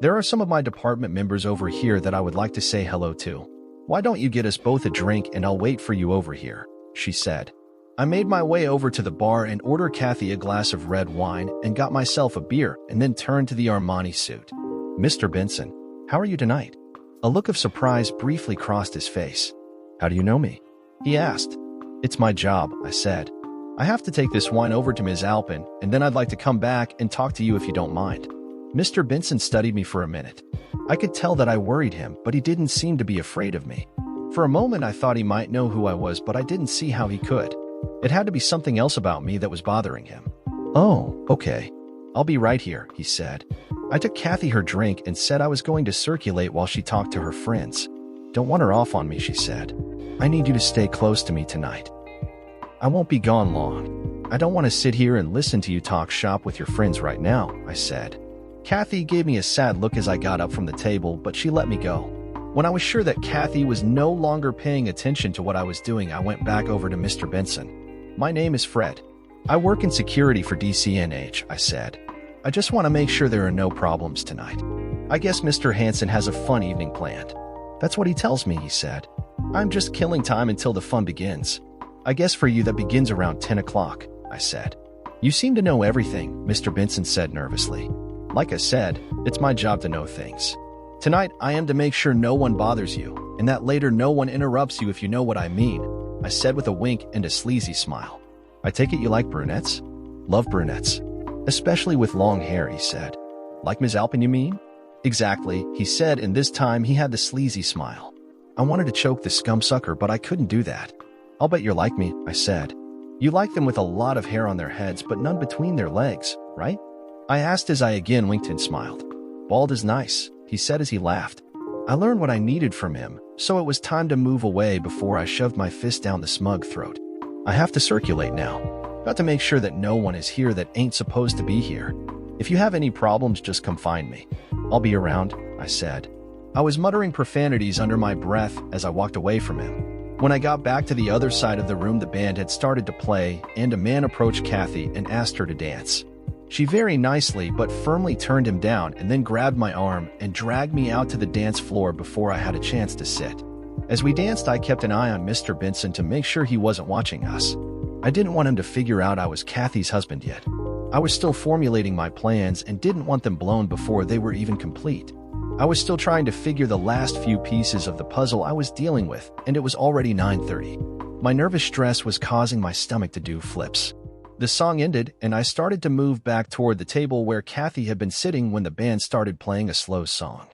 There are some of my department members over here that I would like to say hello to. Why don't you get us both a drink and I'll wait for you over here, she said. I made my way over to the bar and ordered Kathy a glass of red wine and got myself a beer and then turned to the Armani suit. Mr. Benson, how are you tonight? A look of surprise briefly crossed his face. How do you know me? He asked. It's my job, I said. I have to take this wine over to Ms. Alpin, and then I'd like to come back and talk to you if you don't mind. Mr. Benson studied me for a minute. I could tell that I worried him, but he didn't seem to be afraid of me. For a moment I thought he might know who I was, but I didn't see how he could. It had to be something else about me that was bothering him. Oh, okay. I'll be right here, he said. I took Kathy her drink and said I was going to circulate while she talked to her friends. Don't want her off on me, she said. I need you to stay close to me tonight. I won't be gone long. I don't want to sit here and listen to you talk shop with your friends right now, I said. Kathy gave me a sad look as I got up from the table, but she let me go. When I was sure that Kathy was no longer paying attention to what I was doing, I went back over to Mr. Benson. My name is Fred. I work in security for DCNH, I said. I just want to make sure there are no problems tonight. I guess Mr. Hansen has a fun evening planned. That's what he tells me, he said. I'm just killing time until the fun begins. I guess for you that begins around 10 o'clock, I said. You seem to know everything, Mr. Benson said nervously. Like I said, it's my job to know things. Tonight, I am to make sure no one bothers you, and that later no one interrupts you if you know what I mean, I said with a wink and a sleazy smile. I take it you like brunettes? Love brunettes. Especially with long hair, he said. Like Ms. Alpin, you mean? Exactly, he said, and this time he had the sleazy smile. I wanted to choke the scumsucker, but I couldn't do that. I'll bet you're like me, I said. You like them with a lot of hair on their heads, but none between their legs, right? I asked as I again winked and smiled. Bald is nice, he said as he laughed. I learned what I needed from him, so it was time to move away before I shoved my fist down the smug throat. I have to circulate now. Got to make sure that no one is here that ain't supposed to be here. If you have any problems, just come find me. I'll be around, I said. I was muttering profanities under my breath as I walked away from him. When I got back to the other side of the room, the band had started to play, and a man approached Kathy and asked her to dance. She very nicely but firmly turned him down and then grabbed my arm and dragged me out to the dance floor before I had a chance to sit. As we danced, I kept an eye on Mr. Benson to make sure he wasn't watching us. I didn't want him to figure out I was Kathy's husband yet. I was still formulating my plans and didn't want them blown before they were even complete. I was still trying to figure the last few pieces of the puzzle I was dealing with, and it was already 9:30. My nervous stress was causing my stomach to do flips. The song ended, and I started to move back toward the table where Kathy had been sitting when the band started playing a slow song.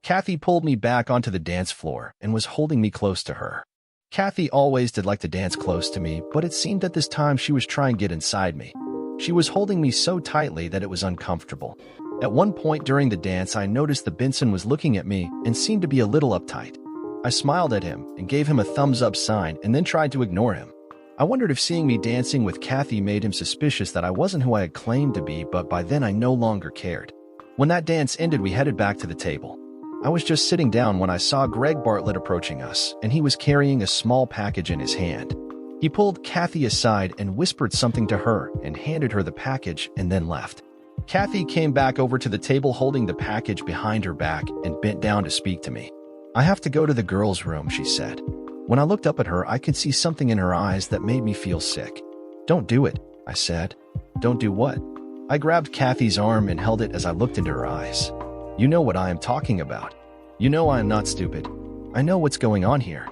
Kathy pulled me back onto the dance floor and was holding me close to her. Kathy always did like to dance close to me, but it seemed that this time she was trying to get inside me. She was holding me so tightly that it was uncomfortable. At one point during the dance, I noticed that Benson was looking at me and seemed to be a little uptight. I smiled at him and gave him a thumbs-up sign and then tried to ignore him. I wondered if seeing me dancing with Kathy made him suspicious that I wasn't who I had claimed to be, but by then I no longer cared. When that dance ended, we headed back to the table. I was just sitting down when I saw Greg Bartlett approaching us, and he was carrying a small package in his hand. He pulled Kathy aside and whispered something to her and handed her the package and then left. Kathy came back over to the table holding the package behind her back and bent down to speak to me. "I have to go to the girls' room," she said. When I looked up at her, I could see something in her eyes that made me feel sick. "Don't do it," I said. "Don't do what?" I grabbed Kathy's arm and held it as I looked into her eyes. "You know what I am talking about. You know I am not stupid. I know what's going on here.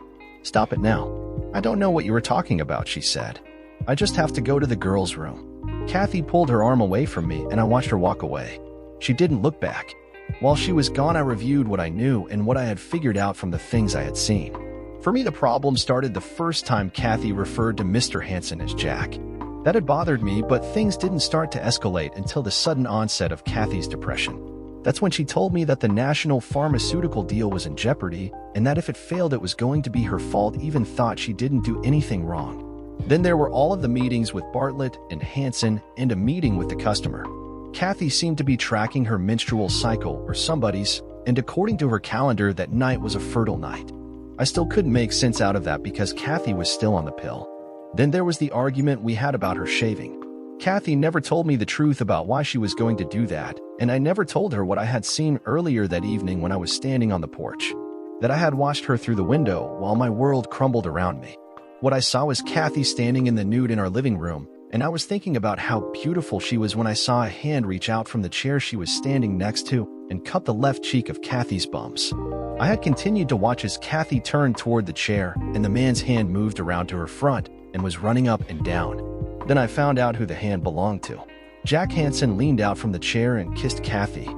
Stop it now." "I don't know what you were talking about," she said. "I just have to go to the girls' room." Kathy pulled her arm away from me, and I watched her walk away. She didn't look back. While she was gone, I reviewed what I knew and what I had figured out from the things I had seen. For me, the problem started the first time Kathy referred to Mr. Hansen as Jack. That had bothered me, but things didn't start to escalate until the sudden onset of Kathy's depression. That's when she told me that the national pharmaceutical deal was in jeopardy, and that if it failed, it was going to be her fault, even thought she didn't do anything wrong. Then there were all of the meetings with Bartlett and Hansen and a meeting with the customer. Kathy seemed to be tracking her menstrual cycle or somebody's, and according to her calendar, that night was a fertile night. I still couldn't make sense out of that because Kathy was still on the pill. Then there was the argument we had about her shaving. Kathy never told me the truth about why she was going to do that, and I never told her what I had seen earlier that evening when I was standing on the porch. That I had watched her through the window while my world crumbled around me. What I saw was Kathy standing in the nude in our living room, and I was thinking about how beautiful she was when I saw a hand reach out from the chair she was standing next to and cut the left cheek of Kathy's bumps. I had continued to watch as Kathy turned toward the chair, and the man's hand moved around to her front and was running up and down. Then I found out who the hand belonged to. Jack Hansen leaned out from the chair and kissed Kathy.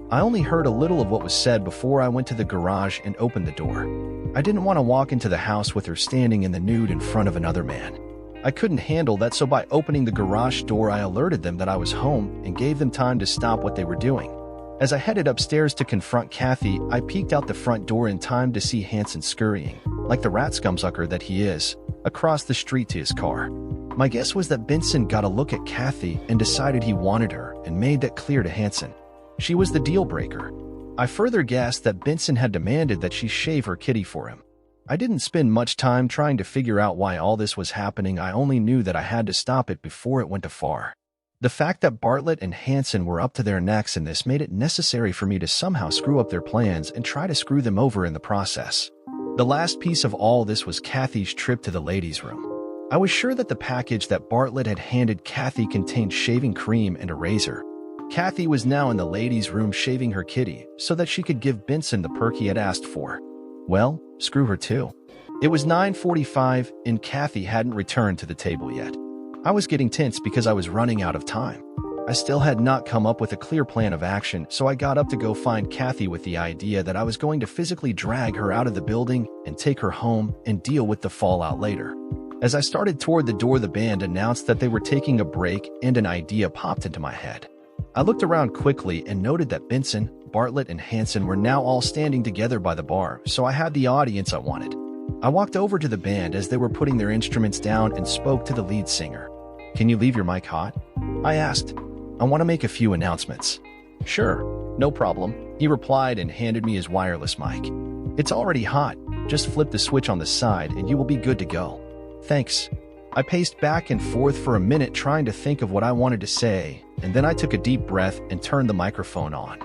I only heard a little of what was said before I went to the garage and opened the door. I didn't want to walk into the house with her standing in the nude in front of another man. I couldn't handle that, so by opening the garage door, I alerted them that I was home and gave them time to stop what they were doing. As I headed upstairs to confront Kathy, I peeked out the front door in time to see Hansen scurrying, like the rat scumsucker that he is, across the street to his car. My guess was that Benson got a look at Kathy and decided he wanted her and made that clear to Hansen. She was the deal breaker. I further guessed that Benson had demanded that she shave her kitty for him. I didn't spend much time trying to figure out why all this was happening. I only knew that I had to stop it before it went too far. The fact that Bartlett and Hansen were up to their necks in this made it necessary for me to somehow screw up their plans and try to screw them over in the process. The last piece of all this was Kathy's trip to the ladies' room. I was sure that the package that Bartlett had handed Kathy contained shaving cream and a razor. Kathy was now in the ladies' room shaving her kitty so that she could give Benson the perk he had asked for. Well, screw her too. It was 9:45 and Kathy hadn't returned to the table yet. I was getting tense because I was running out of time. I still had not come up with a clear plan of action, so I got up to go find Kathy with the idea that I was going to physically drag her out of the building and take her home and deal with the fallout later. As I started toward the door, the band announced that they were taking a break and an idea popped into my head. I looked around quickly and noted that Benson, Bartlett and Hanson were now all standing together by the bar, so I had the audience I wanted. I walked over to the band as they were putting their instruments down and spoke to the lead singer. "Can you leave your mic hot?" I asked. "I want to make a few announcements." "Sure, no problem," he replied and handed me his wireless mic. "It's already hot. Just flip the switch on the side and you will be good to go." "Thanks." I paced back and forth for a minute trying to think of what I wanted to say, and then I took a deep breath and turned the microphone on.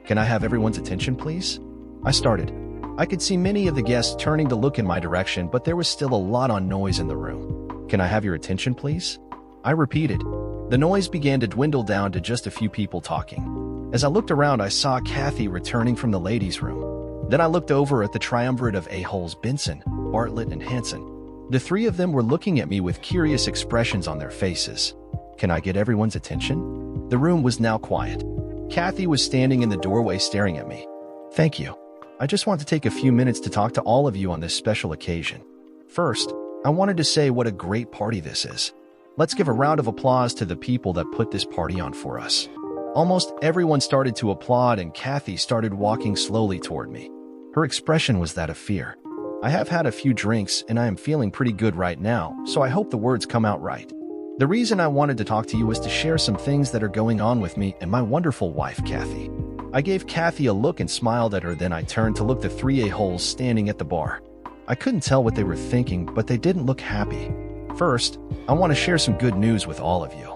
"Can I have everyone's attention, please?" I started. I could see many of the guests turning to look in my direction, but there was still a lot of noise in the room. "Can I have your attention, please?" I repeated. The noise began to dwindle down to just a few people talking. As I looked around, I saw Kathy returning from the ladies' room. Then I looked over at the triumvirate of a-holes Benson, Bartlett, and Hanson. The three of them were looking at me with curious expressions on their faces. "Can I get everyone's attention?" The room was now quiet. Kathy was standing in the doorway staring at me. "Thank you. I just want to take a few minutes to talk to all of you on this special occasion. First, I wanted to say what a great party this is. Let's give a round of applause to the people that put this party on for us." Almost everyone started to applaud, and Kathy started walking slowly toward me. Her expression was that of fear. I have had a few drinks and I am feeling pretty good right now, so I hope the words come out right. The reason I wanted to talk to you was to share some things that are going on with me and my wonderful wife, Kathy. I gave Kathy a look and smiled at her, then I turned to look at the three a-holes standing at the bar. I couldn't tell what they were thinking, but they didn't look happy. "First, I want to share some good news with all of you.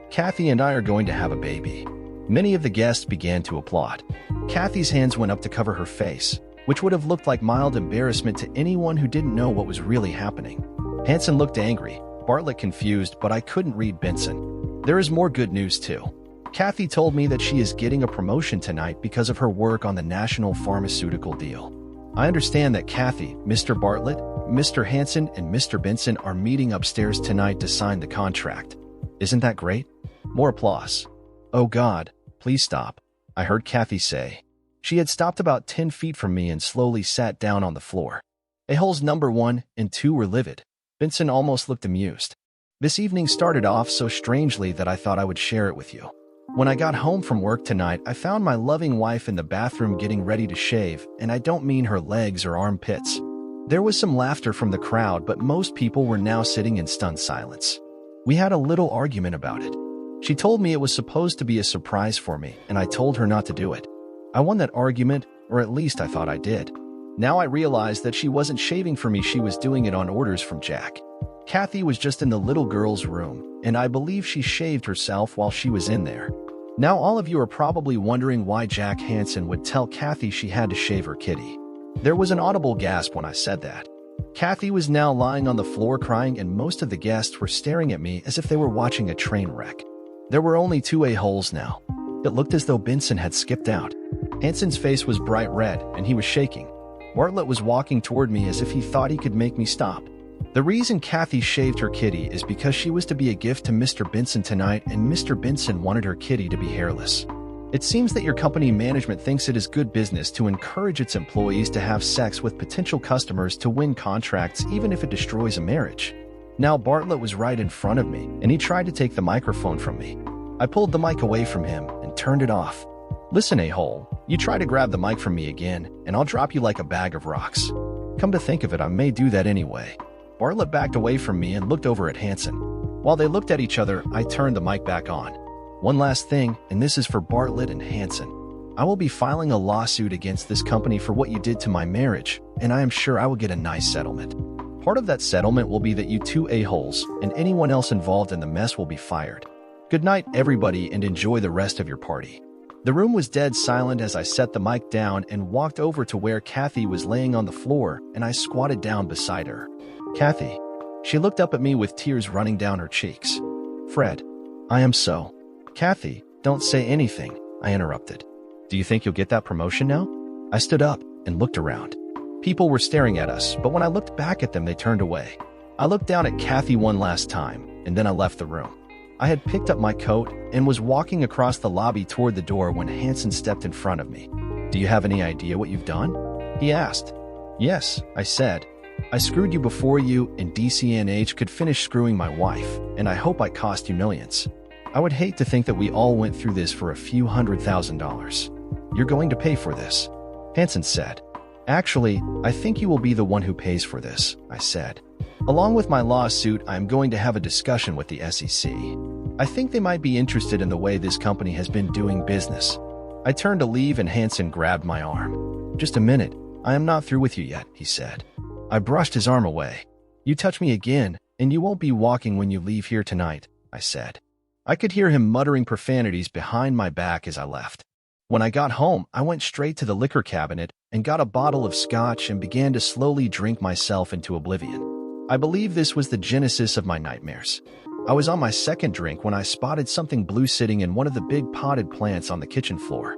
Kathy and I are going to have a baby." Many of the guests began to applaud. Kathy's hands went up to cover her face, which would have looked like mild embarrassment to anyone who didn't know what was really happening. Hanson looked angry, Bartlett confused, but I couldn't read Benson. There is more good news too. Kathy told me that she is getting a promotion tonight because of her work on the national pharmaceutical deal. I understand that Kathy, Mr. Bartlett, Mr. Hanson, and Mr. Benson are meeting upstairs tonight to sign the contract. Isn't that great? More applause. "Oh God, please stop," I heard Kathy say. She had stopped about 10 feet from me and slowly sat down on the floor. A-holes number 1 and 2 were livid. Benson almost looked amused. This evening started off so strangely that I thought I would share it with you. When I got home from work tonight, I found my loving wife in the bathroom getting ready to shave, and I don't mean her legs or armpits. There was some laughter from the crowd, but most people were now sitting in stunned silence. We had a little argument about it. She told me it was supposed to be a surprise for me, and I told her not to do it. I won that argument, or at least I thought I did. Now I realized that she wasn't shaving for me, she was doing it on orders from Jack. Kathy was just in the little girl's room, and I believe she shaved herself while she was in there. Now all of you are probably wondering why Jack Hanson would tell Kathy she had to shave her kitty. There was an audible gasp when I said that. Kathy was now lying on the floor crying, and most of the guests were staring at me as if they were watching a train wreck. There were only 2 a-holes now. It looked as though Benson had skipped out. Hanson's face was bright red, and he was shaking. Bartlett was walking toward me as if he thought he could make me stop. The reason Kathy shaved her kitty is because she was to be a gift to Mr. Benson tonight, and Mr. Benson wanted her kitty to be hairless. It seems that your company management thinks it is good business to encourage its employees to have sex with potential customers to win contracts, even if it destroys a marriage. Now Bartlett was right in front of me, and he tried to take the microphone from me. I pulled the mic away from him and turned it off. "Listen, a-hole, you try to grab the mic from me again, and I'll drop you like a bag of rocks." Come to think of it, I may do that anyway. Bartlett backed away from me and looked over at Hanson. While they looked at each other, I turned the mic back on. "One last thing, and this is for Bartlett and Hanson. I will be filing a lawsuit against this company for what you did to my marriage, and I am sure I will get a nice settlement. Part of that settlement will be that you 2 a-holes and anyone else involved in the mess will be fired. Good night, everybody, and enjoy the rest of your party." The room was dead silent as I set the mic down and walked over to where Kathy was laying on the floor, and I squatted down beside her. "Kathy." She looked up at me with tears running down her cheeks. "Fred, I am so—" "Kathy, don't say anything," I interrupted. "Do you think you'll get that promotion now?" I stood up and looked around. People were staring at us, but when I looked back at them, they turned away. I looked down at Kathy one last time, and then I left the room. I had picked up my coat and was walking across the lobby toward the door when Hanson stepped in front of me. "Do you have any idea what you've done?" he asked. "Yes," I said. "I screwed you before you and DCNH could finish screwing my wife, and I hope I cost you millions. I would hate to think that we all went through this for a few $100,000. "You're going to pay for this," Hansen said. "Actually, I think you will be the one who pays for this," I said. "Along with my lawsuit, I am going to have a discussion with the SEC. I think they might be interested in the way this company has been doing business." I turned to leave and Hansen grabbed my arm. "Just a minute, I am not through with you yet," he said. I brushed his arm away. "You touch me again, and you won't be walking when you leave here tonight," I said. I could hear him muttering profanities behind my back as I left. When I got home, I went straight to the liquor cabinet and got a bottle of scotch and began to slowly drink myself into oblivion. I believe this was the genesis of my nightmares. I was on my second drink when I spotted something blue sitting in one of the big potted plants on the kitchen floor.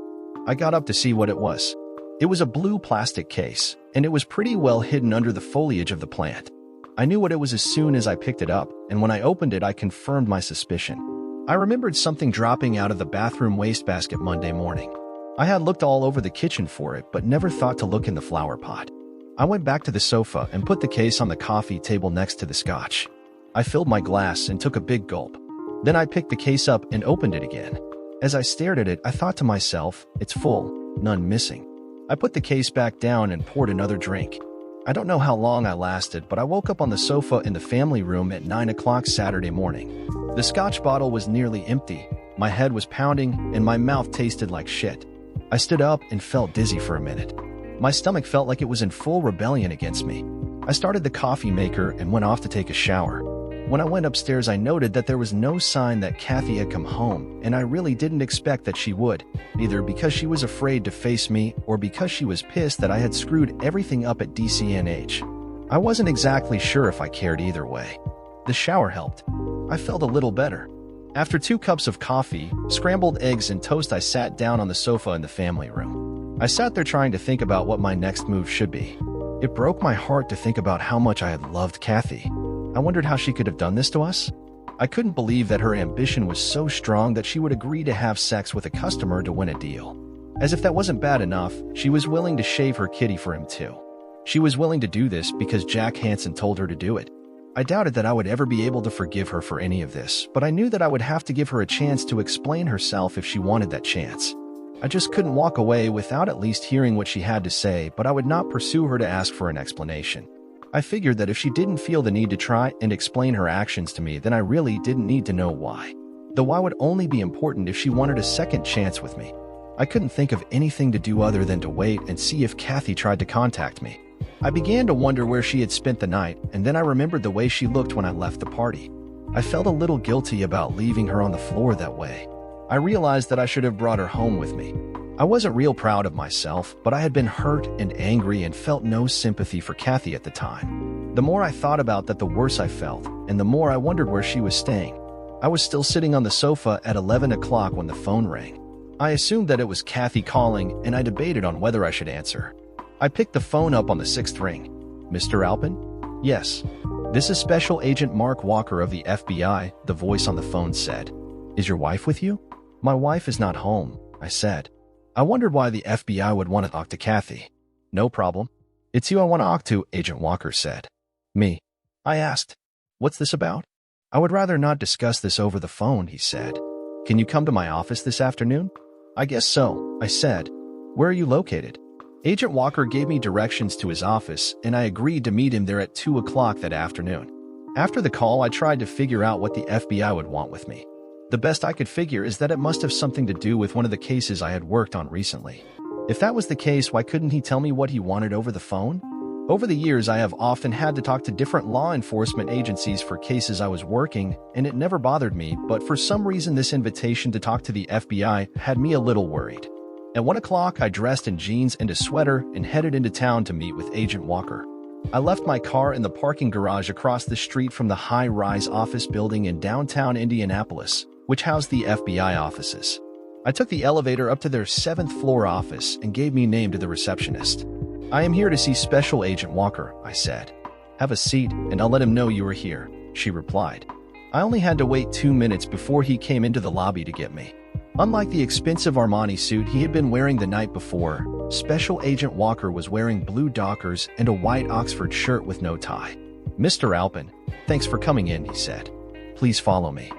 I got up to see what it was. It was a blue plastic case, and it was pretty well hidden under the foliage of the plant. I knew what it was as soon as I picked it up, and when I opened it, I confirmed my suspicion. I remembered something dropping out of the bathroom wastebasket Monday morning. I had looked all over the kitchen for it, but never thought to look in the flower pot. I went back to the sofa and put the case on the coffee table next to the scotch. I filled my glass and took a big gulp. Then I picked the case up and opened it again. As I stared at it, I thought to myself, "It's full, none missing." I put the case back down and poured another drink. I don't know how long I lasted, but I woke up on the sofa in the family room at 9 o'clock Saturday morning. The scotch bottle was nearly empty, my head was pounding, and my mouth tasted like shit. I stood up and felt dizzy for a minute. My stomach felt like it was in full rebellion against me. I started the coffee maker and went off to take a shower. When I went upstairs, I noted that there was no sign that Kathy had come home, and I really didn't expect that she would, either because she was afraid to face me or because she was pissed that I had screwed everything up at DCNH. I wasn't exactly sure if I cared either way. The shower helped. I felt a little better. After 2 cups of coffee, scrambled eggs, and toast, I sat down on the sofa in the family room. I sat there trying to think about what my next move should be. It broke my heart to think about how much I had loved Kathy. I wondered how she could have done this to us. I couldn't believe that her ambition was so strong that she would agree to have sex with a customer to win a deal. As if that wasn't bad enough, she was willing to shave her kitty for him too. She was willing to do this because Jack Hansen told her to do it. I doubted that I would ever be able to forgive her for any of this, but I knew that I would have to give her a chance to explain herself if she wanted that chance. I just couldn't walk away without at least hearing what she had to say, but I would not pursue her to ask for an explanation. I figured that if she didn't feel the need to try and explain her actions to me, then I really didn't need to know why. The why would only be important if she wanted a second chance with me. I couldn't think of anything to do other than to wait and see if Kathy tried to contact me. I began to wonder where she had spent the night, and then I remembered the way she looked when I left the party. I felt a little guilty about leaving her on the floor that way. I realized that I should have brought her home with me. I wasn't real proud of myself, but I had been hurt and angry and felt no sympathy for Kathy at the time. The more I thought about that, the worse I felt, and the more I wondered where she was staying. I was still sitting on the sofa at 11 o'clock when the phone rang. I assumed that it was Kathy calling, and I debated on whether I should answer. I picked the phone up on the 6th ring. "Mr. Alpin?" "Yes." "This is Special Agent Mark Walker of the FBI," the voice on the phone said. "Is your wife with you?" "My wife is not home," I said. I wondered why the FBI would want to talk to Kathy. "No problem. It's you I want to talk to," Agent Walker said. "Me?" I asked. "What's this about?" "I would rather not discuss this over the phone," he said. "Can you come to my office this afternoon?" "I guess so," I said. "Where are you located?" Agent Walker gave me directions to his office, and I agreed to meet him there at 2 o'clock that afternoon. After the call, I tried to figure out what the FBI would want with me. The best I could figure is that it must have something to do with one of the cases I had worked on recently. If that was the case, why couldn't he tell me what he wanted over the phone? Over the years, I have often had to talk to different law enforcement agencies for cases I was working, and it never bothered me, but for some reason this invitation to talk to the FBI had me a little worried. At 1 o'clock, I dressed in jeans and a sweater and headed into town to meet with Agent Walker. I left my car in the parking garage across the street from the high-rise office building in downtown Indianapolis, which housed the FBI offices. I took the elevator up to their 7th floor office and gave my name to the receptionist. "I am here to see Special Agent Walker," I said. "Have a seat, and I'll let him know you are here," she replied. I only had to wait 2 minutes before he came into the lobby to get me. Unlike the expensive Armani suit he had been wearing the night before, Special Agent Walker was wearing blue Dockers and a white Oxford shirt with no tie. "Mr. Alpin, thanks for coming in," he said. "Please follow me."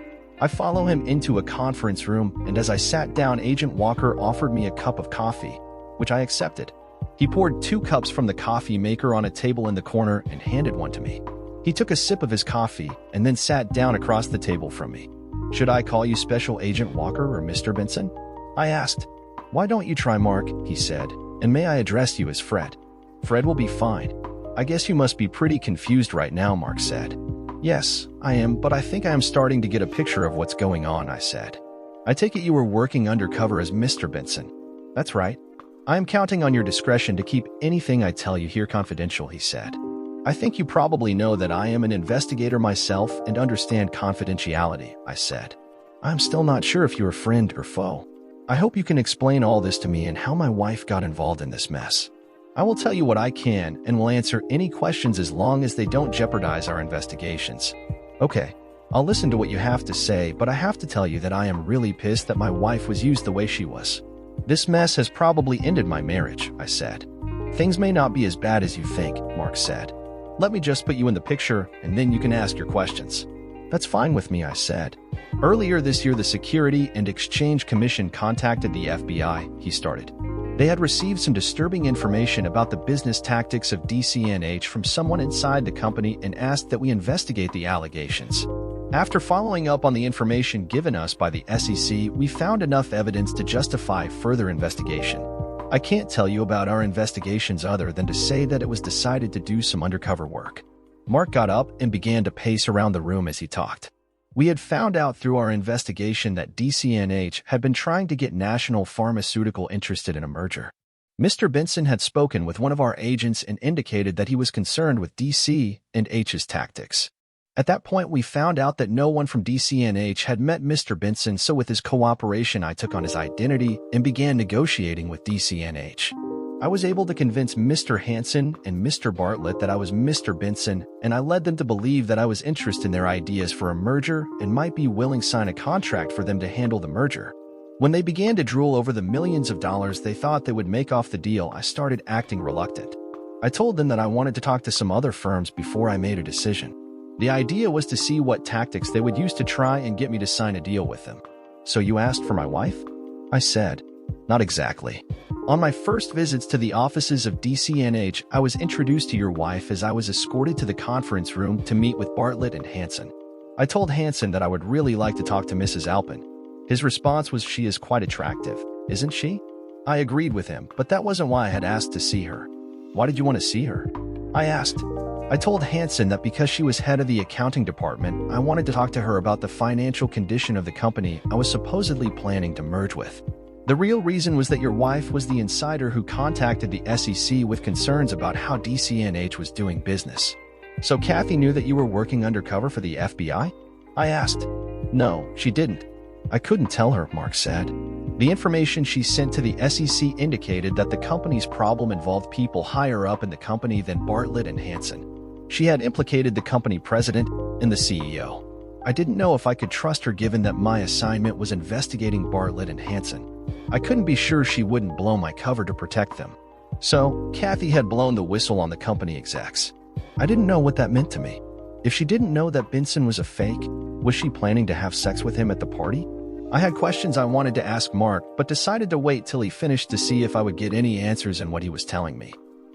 I follow him into a conference room, and as I sat down, Agent Walker offered me a cup of coffee, which I accepted. He poured 2 cups from the coffee maker on a table in the corner and handed one to me. He took a sip of his coffee and then sat down across the table from me. "Should I call you Special Agent Walker or Mr. Benson?" I asked. "Why don't you try Mark?" he said. "And may I address you as Fred?" "Fred will be fine." "I guess you must be pretty confused right now," Mark said. "Yes, I am, but I think I am starting to get a picture of what's going on," I said. "I take it you were working undercover as Mr. Benson." "That's right." "I am counting on your discretion to keep anything I tell you here confidential," he said. "I think you probably know that I am an investigator myself and understand confidentiality," I said. "I'm still not sure if you're a friend or foe. I hope you can explain all this to me and how my wife got involved in this mess. I will tell you what I can and will answer any questions as long as they don't jeopardize our investigations." "Okay, I'll listen to what you have to say, but I have to tell you that I am really pissed that my wife was used the way she was. This mess has probably ended my marriage," I said. "Things may not be as bad as you think," Mark said. "Let me just put you in the picture, and then you can ask your questions." "That's fine with me," I said. "Earlier this year, the Security and Exchange Commission contacted the FBI," he started. "They had received some disturbing information about the business tactics of DCNH from someone inside the company and asked that we investigate the allegations. After following up on the information given us by the SEC, we found enough evidence to justify further investigation. I can't tell you about our investigations other than to say that it was decided to do some undercover work." Mark got up and began to pace around the room as he talked. "We had found out through our investigation that DCNH had been trying to get National Pharmaceutical interested in a merger. Mr. Benson had spoken with one of our agents and indicated that he was concerned with DCNH's tactics. At that point, we found out that no one from DCNH had met Mr. Benson, so with his cooperation, I took on his identity and began negotiating with DCNH. I was able to convince Mr. Hansen and Mr. Bartlett that I was Mr. Benson, and I led them to believe that I was interested in their ideas for a merger and might be willing to sign a contract for them to handle the merger. When they began to drool over the millions of dollars they thought they would make off the deal, I started acting reluctant. I told them that I wanted to talk to some other firms before I made a decision. The idea was to see what tactics they would use to try and get me to sign a deal with them." "So you asked for my wife?" I said. "Not exactly. On my first visits to the offices of DCNH, I was introduced to your wife as I was escorted to the conference room to meet with Bartlett and Hansen. I told Hansen that I would really like to talk to Mrs. Alpin. His response was, 'She is quite attractive, isn't she?' I agreed with him, but that wasn't why I had asked to see her." "Why did you want to see her?" I asked. I told Hansen that because she was head of the accounting department, I wanted to talk to her about the financial condition of the company I was supposedly planning to merge with. "The real reason was that your wife was the insider who contacted the SEC with concerns about how DCNH was doing business. So Kathy knew that you were working undercover for the FBI?" I asked. "No, she didn't. I couldn't tell her," Mark said. "The information she sent to the SEC indicated that the company's problem involved people higher up in the company than Bartlett and Hansen. She had implicated the company president and the CEO. I didn't know if I could trust her given that my assignment was investigating Bartlett and Hansen. I couldn't be sure she wouldn't blow my cover to protect them. So, Kathy had blown the whistle on the company execs. I didn't know what that meant to me. If she didn't know that Benson was a fake, was she planning to have sex with him at the party? I had questions I wanted to ask Mark, but decided to wait till he finished to see if I would get any answers in what he was telling me.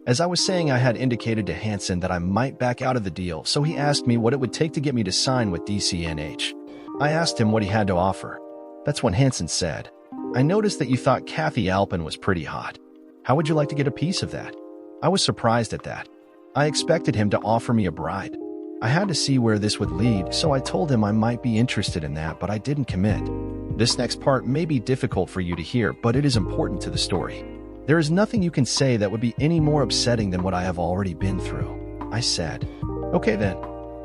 As I was saying, I had indicated to Hansen that I might back out of the deal, so he asked me what it would take to get me to sign with DCNH. I asked him what he had to offer. That's when Hansen said, "I noticed that you thought Kathy Alpin was pretty hot. How would you like to get a piece of that?" I was surprised at that. I expected him to offer me a bride. I had to see where this would lead, so I told him I might be interested in that, but I didn't commit. This next part may be difficult for you to hear, but it is important to the story. There is nothing you can say that would be any more upsetting than what I have already been through. I said, "Okay then."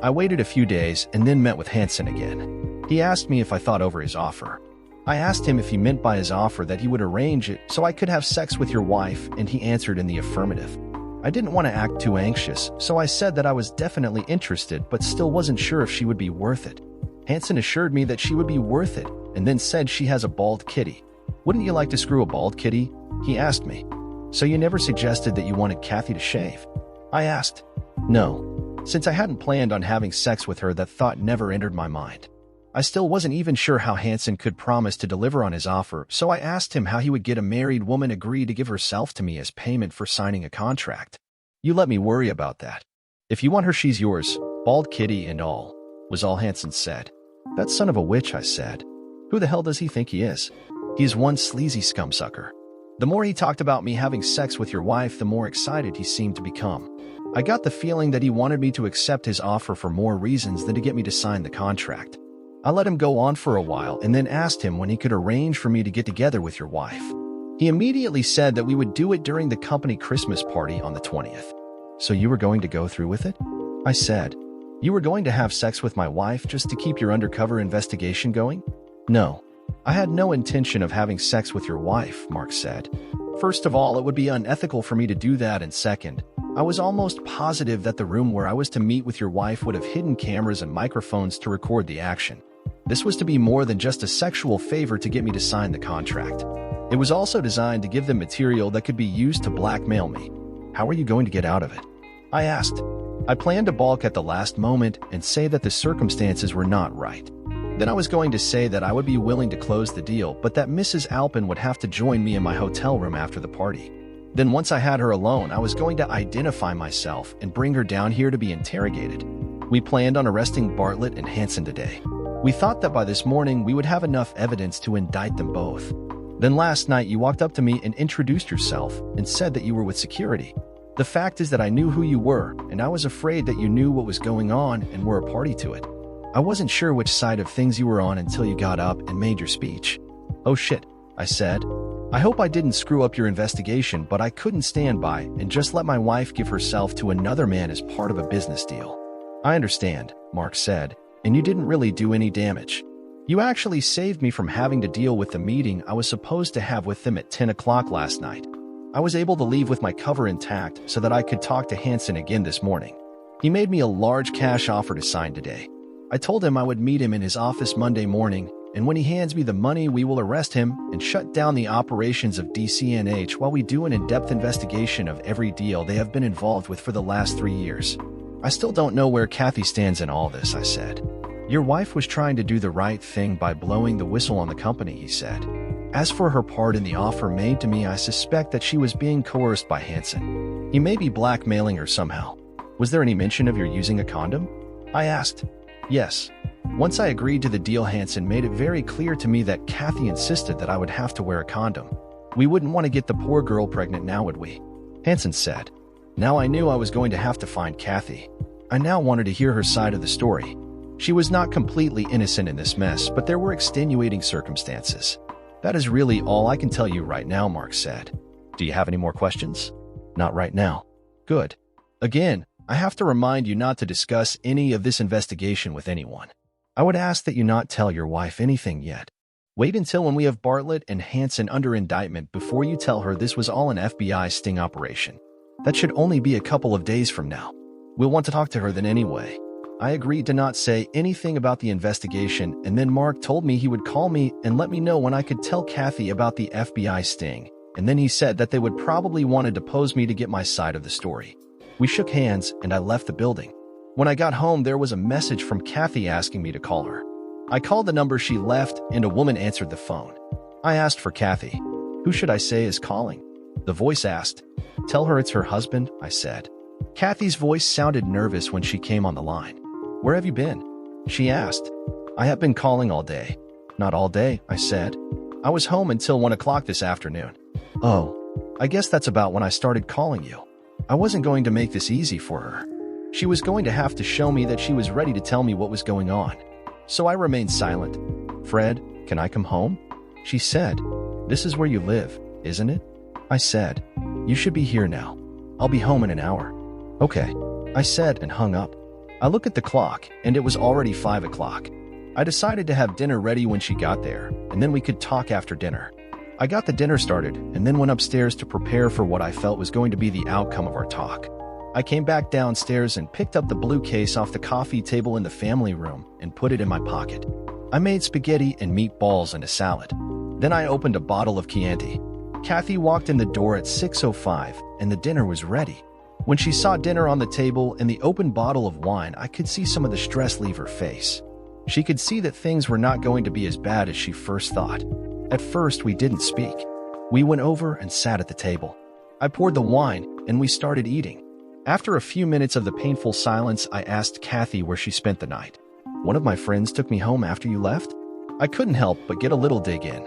I waited a few days and then met with Hansen again. He asked me if I thought over his offer. I asked him if he meant by his offer that he would arrange it so I could have sex with your wife, and he answered in the affirmative. I didn't want to act too anxious, so I said that I was definitely interested but still wasn't sure if she would be worth it. Hansen assured me that she would be worth it and then said she has a bald kitty. "Wouldn't you like to screw a bald kitty?" he asked me. "So you never suggested that you wanted Kathy to shave?" I asked. "No. Since I hadn't planned on having sex with her, that thought never entered my mind." I still wasn't even sure how Hansen could promise to deliver on his offer, so I asked him how he would get a married woman agree to give herself to me as payment for signing a contract. You let me worry about that. If you want her, she's yours, bald kitty and all, was all Hansen said. That son of a witch, I said. Who the hell does he think he is? He's one sleazy scumsucker. The more he talked about me having sex with your wife, the more excited he seemed to become. I got the feeling that he wanted me to accept his offer for more reasons than to get me to sign the contract. I let him go on for a while and then asked him when he could arrange for me to get together with your wife. He immediately said that we would do it during the company Christmas party on the 20th. So you were going to go through with it? I said. You were going to have sex with my wife just to keep your undercover investigation going? No. I had no intention of having sex with your wife, Mark said. First of all, it would be unethical for me to do that, and second, I was almost positive that the room where I was to meet with your wife would have hidden cameras and microphones to record the action. This was to be more than just a sexual favor to get me to sign the contract. It was also designed to give them material that could be used to blackmail me. How are you going to get out of it? I asked. I planned to balk at the last moment and say that the circumstances were not right. Then I was going to say that I would be willing to close the deal, but that Mrs. Alpin would have to join me in my hotel room after the party. Then once I had her alone, I was going to identify myself and bring her down here to be interrogated. We planned on arresting Bartlett and Hansen today. We thought that by this morning we would have enough evidence to indict them both. Then last night you walked up to me and introduced yourself and said that you were with security. The fact is that I knew who you were, and I was afraid that you knew what was going on and were a party to it. I wasn't sure which side of things you were on until you got up and made your speech. Oh shit, I said. I hope I didn't screw up your investigation, but I couldn't stand by and just let my wife give herself to another man as part of a business deal. I understand, Mark said, and you didn't really do any damage. You actually saved me from having to deal with the meeting I was supposed to have with them at 10 o'clock last night. I was able to leave with my cover intact so that I could talk to Hansen again this morning. He made me a large cash offer to sign today. I told him I would meet him in his office Monday morning, and when he hands me the money, we will arrest him and shut down the operations of DCNH while we do an in-depth investigation of every deal they have been involved with for the last 3 years. I still don't know where Kathy stands in all this, I said. Your wife was trying to do the right thing by blowing the whistle on the company, he said. As for her part in the offer made to me, I suspect that she was being coerced by Hansen. He may be blackmailing her somehow. Was there any mention of your using a condom? I asked. Yes. Once I agreed to the deal, Hansen made it very clear to me that Kathy insisted that I would have to wear a condom. We wouldn't want to get the poor girl pregnant now, would we? Hansen said. Now I knew I was going to have to find Kathy. I now wanted to hear her side of the story. She was not completely innocent in this mess, but there were extenuating circumstances. That is really all I can tell you right now, Mark said. Do you have any more questions? Not right now. Good. Again, I have to remind you not to discuss any of this investigation with anyone. I would ask that you not tell your wife anything yet. Wait until when we have Bartlett and Hansen under indictment before you tell her this was all an FBI sting operation. That should only be a couple of days from now. We'll want to talk to her then anyway. I agreed to not say anything about the investigation, and then Mark told me he would call me and let me know when I could tell Kathy about the FBI sting, and then he said that they would probably want to depose me to get my side of the story. We shook hands, and I left the building. When I got home, there was a message from Kathy asking me to call her. I called the number she left, and a woman answered the phone. I asked for Kathy. Who should I say is calling? The voice asked. Tell her it's her husband, I said. Kathy's voice sounded nervous when she came on the line. Where have you been? She asked. I have been calling all day. Not all day, I said. I was home until 1 o'clock this afternoon. Oh, I guess that's about when I started calling you. I wasn't going to make this easy for her. She was going to have to show me that she was ready to tell me what was going on. So I remained silent. Fred, can I come home? She said. This is where you live, isn't it? I said. You should be here now. I'll be home in an hour. Okay, I said and hung up. I looked at the clock, and it was already 5 o'clock. I decided to have dinner ready when she got there, and then we could talk after dinner. I got the dinner started, and then went upstairs to prepare for what I felt was going to be the outcome of our talk. I came back downstairs and picked up the blue case off the coffee table in the family room and put it in my pocket. I made spaghetti and meatballs and a salad. Then I opened a bottle of Chianti. Kathy walked in the door at 6:05, and the dinner was ready. When she saw dinner on the table and the open bottle of wine, I could see some of the stress leave her face. She could see that things were not going to be as bad as she first thought. At first, we didn't speak. We went over and sat at the table. I poured the wine, and we started eating. After a few minutes of the painful silence, I asked Kathy where she spent the night. "One of my friends took me home after you left?" I couldn't help but get a little dig in.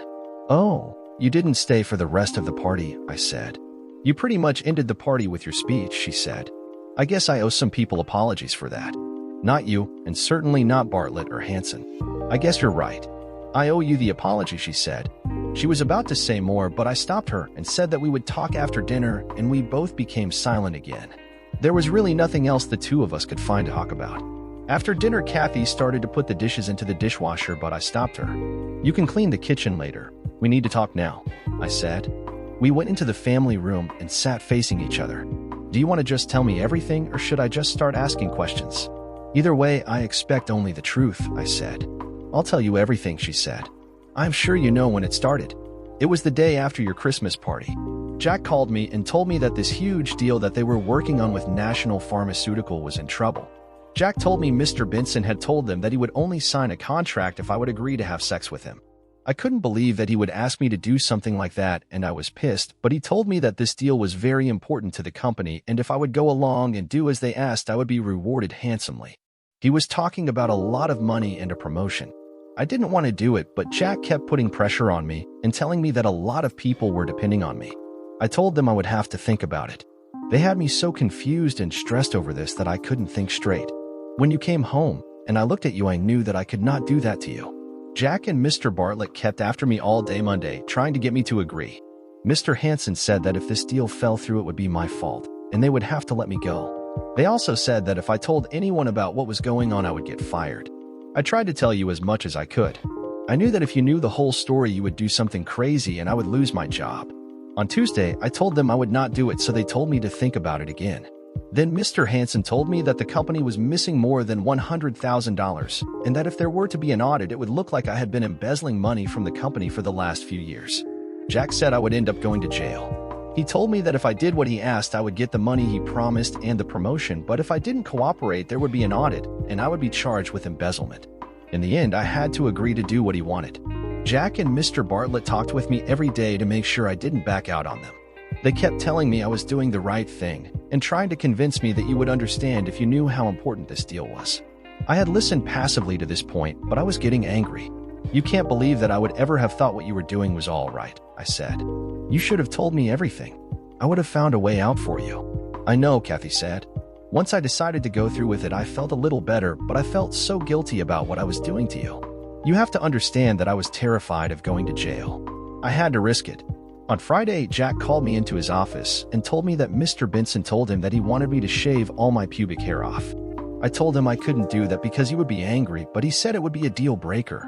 "Oh, you didn't stay for the rest of the party," I said. "You pretty much ended the party with your speech," she said. "I guess I owe some people apologies for that. Not you, and certainly not Bartlett or Hanson." "I guess you're right. I owe you the apology," she said. She was about to say more, but I stopped her and said that we would talk after dinner, and we both became silent again. There was really nothing else the two of us could find to talk about. After dinner, Kathy started to put the dishes into the dishwasher, but I stopped her. "You can clean the kitchen later. We need to talk now," I said. We went into the family room and sat facing each other. "Do you want to just tell me everything, or should I just start asking questions?" "Either way, I expect only the truth," I said. "I'll tell you everything," she said. "I'm sure you know when it started. It was the day after your Christmas party. Jack called me and told me that this huge deal that they were working on with National Pharmaceutical was in trouble. Jack told me Mr. Benson had told them that he would only sign a contract if I would agree to have sex with him. I couldn't believe that he would ask me to do something like that, and I was pissed, but he told me that this deal was very important to the company, and if I would go along and do as they asked, I would be rewarded handsomely. He was talking about a lot of money and a promotion. I didn't want to do it, but Jack kept putting pressure on me and telling me that a lot of people were depending on me. I told them I would have to think about it. They had me so confused and stressed over this that I couldn't think straight. When you came home and I looked at you, I knew that I could not do that to you. Jack and Mr. Bartlett kept after me all day Monday, trying to get me to agree. Mr. Hanson said that if this deal fell through, it would be my fault, and they would have to let me go. They also said that if I told anyone about what was going on, I would get fired. I tried to tell you as much as I could. I knew that if you knew the whole story, you would do something crazy and I would lose my job. On Tuesday, I told them I would not do it, so they told me to think about it again. Then Mr. Hanson told me that the company was missing more than $100,000, and that if there were to be an audit, it would look like I had been embezzling money from the company for the last few years. Jack said I would end up going to jail. He told me that if I did what he asked, I would get the money he promised and the promotion, but if I didn't cooperate, there would be an audit, and I would be charged with embezzlement. In the end, I had to agree to do what he wanted. Jack and Mr. Bartlett talked with me every day to make sure I didn't back out on them. They kept telling me I was doing the right thing and trying to convince me that you would understand if you knew how important this deal was. I had listened passively to this point, but I was getting angry. "You can't believe that I would ever have thought what you were doing was all right," I said. "You should have told me everything. I would have found a way out for you." "I know," Kathy said. "Once I decided to go through with it, I felt a little better, but I felt so guilty about what I was doing to you. You have to understand that I was terrified of going to jail. I had to risk it." On Friday, Jack called me into his office and told me that Mr. Benson told him that he wanted me to shave all my pubic hair off. I told him I couldn't do that because he would be angry, but he said it would be a deal breaker.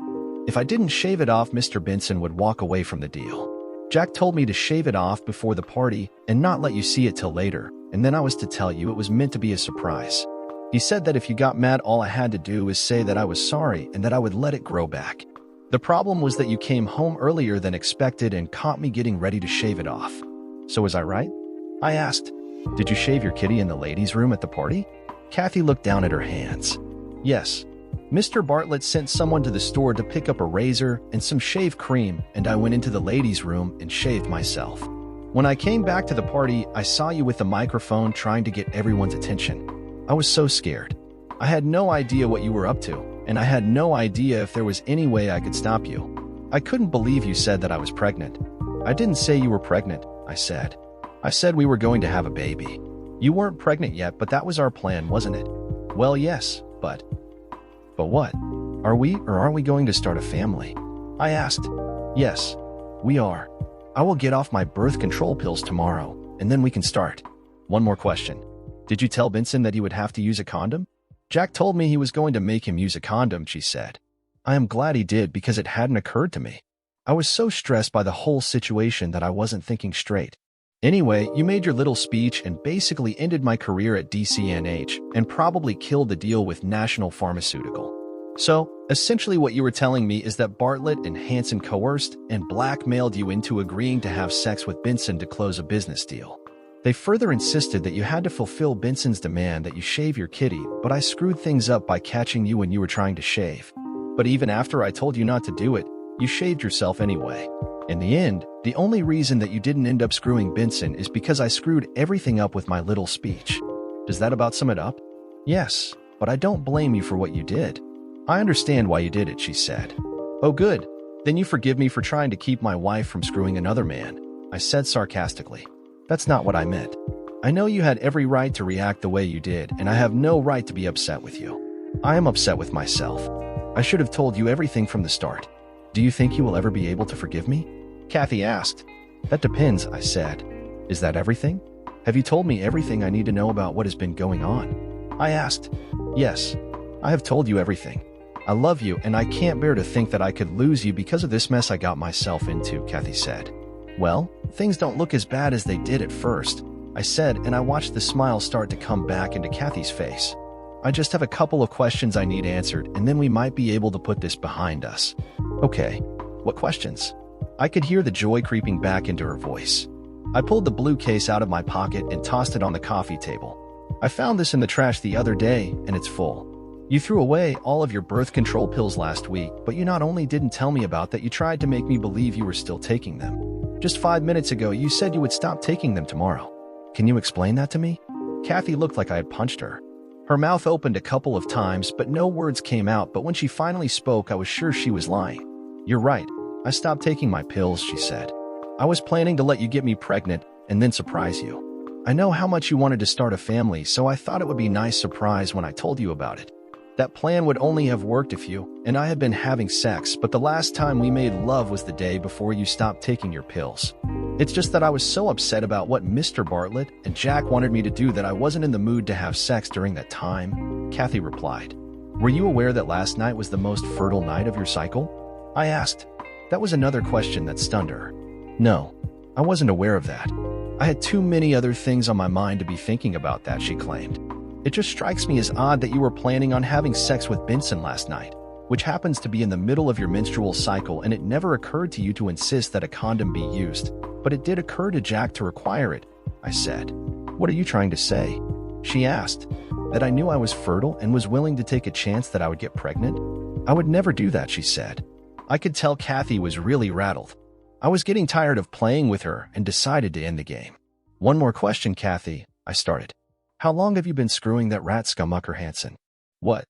If I didn't shave it off, Mr. Benson would walk away from the deal. Jack told me to shave it off before the party and not let you see it till later, and then I was to tell you it was meant to be a surprise. He said that if you got mad, all I had to do was say that I was sorry and that I would let it grow back. The problem was that you came home earlier than expected and caught me getting ready to shave it off. So was I right? I asked. "Did you shave your kitty in the ladies' room at the party?" Kathy looked down at her hands. "Yes. Mr. Bartlett sent someone to the store to pick up a razor and some shave cream, and I went into the ladies' room and shaved myself. When I came back to the party, I saw you with the microphone trying to get everyone's attention. I was so scared. I had no idea what you were up to, and I had no idea if there was any way I could stop you. I couldn't believe you said that I was pregnant." "I didn't say you were pregnant," I said. "I said we were going to have a baby. You weren't pregnant yet, but that was our plan, wasn't it?" "Well, yes, but..." "But what? Are we or aren't we going to start a family?" I asked. "Yes, we are. I will get off my birth control pills tomorrow, and then we can start." "One more question. Did you tell Benson that he would have to use a condom?" "Jack told me he was going to make him use a condom," she said. "I am glad he did because it hadn't occurred to me. I was so stressed by the whole situation that I wasn't thinking straight. Anyway, you made your little speech and basically ended my career at DCNH and probably killed the deal with National Pharmaceutical. So, essentially what you were telling me is that Bartlett and Hanson coerced and blackmailed you into agreeing to have sex with Benson to close a business deal. They further insisted that you had to fulfill Benson's demand that you shave your kitty, but I screwed things up by catching you when you were trying to shave. But even after I told you not to do it, you shaved yourself anyway. In the end, the only reason that you didn't end up screwing Benson is because I screwed everything up with my little speech. Does that about sum it up? Yes, but I don't blame you for what you did. I understand why you did it, she said. Oh good, then you forgive me for trying to keep my wife from screwing another man, I said sarcastically. That's not what I meant. I know you had every right to react the way you did, and I have no right to be upset with you. I am upset with myself. I should have told you everything from the start. Do you think you will ever be able to forgive me? Kathy asked. That depends, I said. Is that everything? Have you told me everything I need to know about what has been going on? I asked. Yes, I have told you everything. I love you, and I can't bear to think that I could lose you because of this mess I got myself into, Kathy said. Well, things don't look as bad as they did at first, I said, and I watched the smile start to come back into Kathy's face. I just have a couple of questions I need answered, and then we might be able to put this behind us. Okay, what questions? I could hear the joy creeping back into her voice. I pulled the blue case out of my pocket and tossed it on the coffee table. I found this in the trash the other day, and it's full. You threw away all of your birth control pills last week, but you not only didn't tell me about that, you tried to make me believe you were still taking them. Just 5 minutes ago, you said you would stop taking them tomorrow. Can you explain that to me? Kathy looked like I had punched her. Her mouth opened a couple of times, but no words came out, but when she finally spoke, I was sure she was lying. You're right. I stopped taking my pills, she said. I was planning to let you get me pregnant and then surprise you. I know how much you wanted to start a family, so I thought it would be a nice surprise when I told you about it. That plan would only have worked if you and I had been having sex, but the last time we made love was the day before you stopped taking your pills. It's just that I was so upset about what Mr. Bartlett and Jack wanted me to do that I wasn't in the mood to have sex during that time, Kathy replied. Were you aware that last night was the most fertile night of your cycle? I asked. That was another question that stunned her. No, I wasn't aware of that. I had too many other things on my mind to be thinking about that, she claimed. It just strikes me as odd that you were planning on having sex with Benson last night, which happens to be in the middle of your menstrual cycle, and it never occurred to you to insist that a condom be used, but it did occur to Jack to require it, I said. What are you trying to say? She asked. That I knew I was fertile and was willing to take a chance that I would get pregnant? I would never do that, she said. I could tell Kathy was really rattled. I was getting tired of playing with her and decided to end the game. One more question, Kathy, I started. How long have you been screwing that rat scummucker Hanson? What?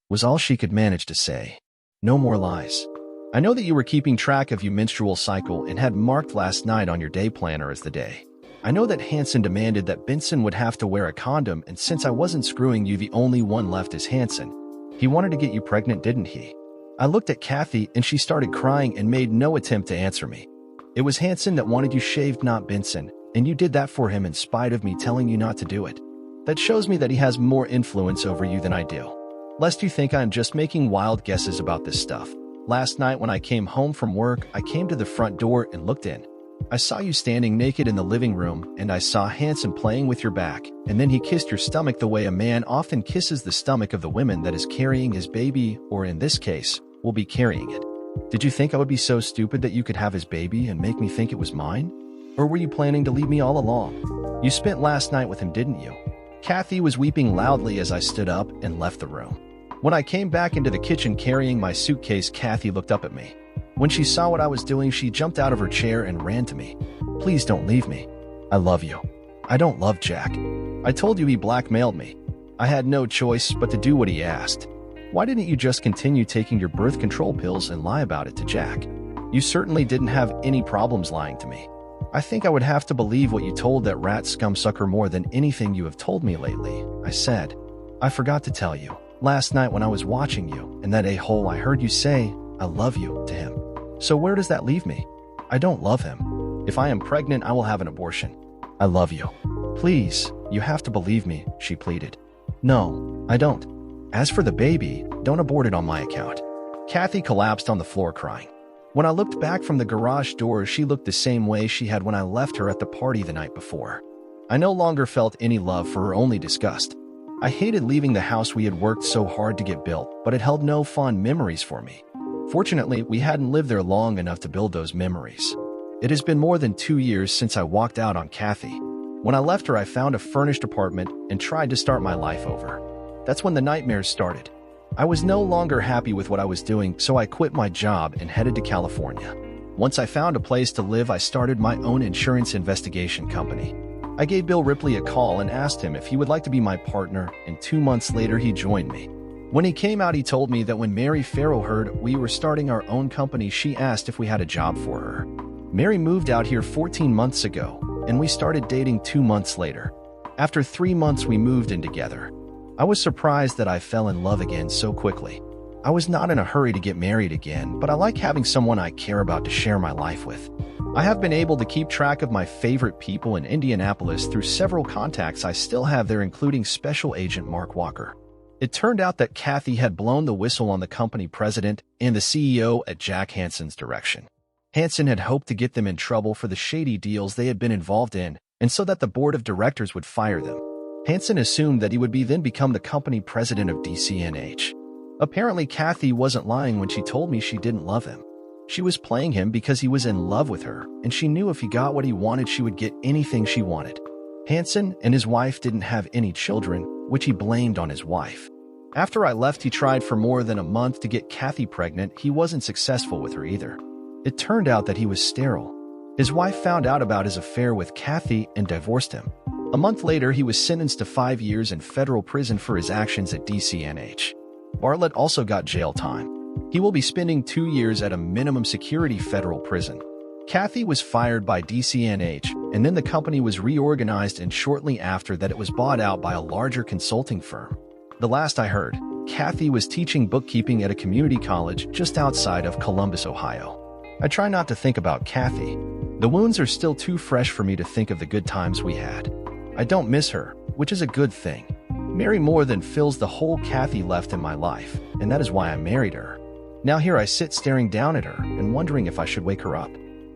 Was all she could manage to say. No more lies. I know that you were keeping track of your menstrual cycle and had marked last night on your day planner as the day. I know that Hanson demanded that Benson would have to wear a condom, and since I wasn't screwing you, the only one left is Hanson. He wanted to get you pregnant, didn't he? I looked at Kathy and she started crying and made no attempt to answer me. It was Hanson that wanted you shaved, not Benson, and you did that for him in spite of me telling you not to do it. That shows me that he has more influence over you than I do. Lest you think I'm just making wild guesses about this stuff. Last night when I came home from work, I came to the front door and looked in. I saw you standing naked in the living room, and I saw Hanson playing with your back, and then he kissed your stomach the way a man often kisses the stomach of the woman that is carrying his baby, or in this case, will be carrying it. Did you think I would be so stupid that you could have his baby and make me think it was mine? Or were you planning to leave me all along? You spent last night with him, didn't you? Kathy was weeping loudly as I stood up and left the room. When I came back into the kitchen carrying my suitcase, Kathy looked up at me. When she saw what I was doing, she jumped out of her chair and ran to me. Please don't leave me. I love you. I don't love Jack. I told you he blackmailed me. I had no choice but to do what he asked. Why didn't you just continue taking your birth control pills and lie about it to Jack? You certainly didn't have any problems lying to me. I think I would have to believe what you told that rat scumsucker more than anything you have told me lately, I said. I forgot to tell you. Last night when I was watching you, and that a-hole, I heard you say, I love you, to him. So where does that leave me? I don't love him. If I am pregnant, I will have an abortion. I love you. Please, you have to believe me, she pleaded. No, I don't. As for the baby, don't abort it on my account. Kathy collapsed on the floor crying. When I looked back from the garage door, she looked the same way she had when I left her at the party the night before. I no longer felt any love for her, only disgust. I hated leaving the house we had worked so hard to get built, but it held no fond memories for me. Fortunately, we hadn't lived there long enough to build those memories. It has been more than 2 years since I walked out on Kathy. When I left her, I found a furnished apartment and tried to start my life over. That's when the nightmares started. I was no longer happy with what I was doing, so I quit my job and headed to California. Once I found a place to live, I started my own insurance investigation company. I gave Bill Ripley a call and asked him if he would like to be my partner, and 2 months later he joined me. When he came out, he told me that when Mary Farrell heard we were starting our own company, she asked if we had a job for her. Mary moved out here 14 months ago, and we started dating 2 months later. After 3 months, we moved in together. I was surprised that I fell in love again so quickly. I was not in a hurry to get married again, but I like having someone I care about to share my life with. I have been able to keep track of my favorite people in Indianapolis through several contacts I still have there, including Special Agent Mark Walker. It turned out that Kathy had blown the whistle on the company president and the CEO at Jack Hansen's direction. Hansen had hoped to get them in trouble for the shady deals they had been involved in, and so that the board of directors would fire them. Hansen assumed that he would then become the company president of DCNH. Apparently, Kathy wasn't lying when she told me she didn't love him. She was playing him because he was in love with her, and she knew if he got what he wanted, she would get anything she wanted. Hansen and his wife didn't have any children, which he blamed on his wife. After I left, he tried for more than a month to get Kathy pregnant. He wasn't successful with her either. It turned out that he was sterile. His wife found out about his affair with Kathy and divorced him. A month later, he was sentenced to 5 years in federal prison for his actions at DCNH. Bartlett also got jail time. He will be spending 2 years at a minimum security federal prison. Kathy was fired by DCNH, and then the company was reorganized, and shortly after that it was bought out by a larger consulting firm. The last I heard, Kathy was teaching bookkeeping at a community college just outside of Columbus, Ohio. I try not to think about Kathy. The wounds are still too fresh for me to think of the good times we had. I don't miss her, which is a good thing. Mary more than fills the hole Kathy left in my life, and that is why I married her. Now here I sit staring down at her and wondering if I should wake her up.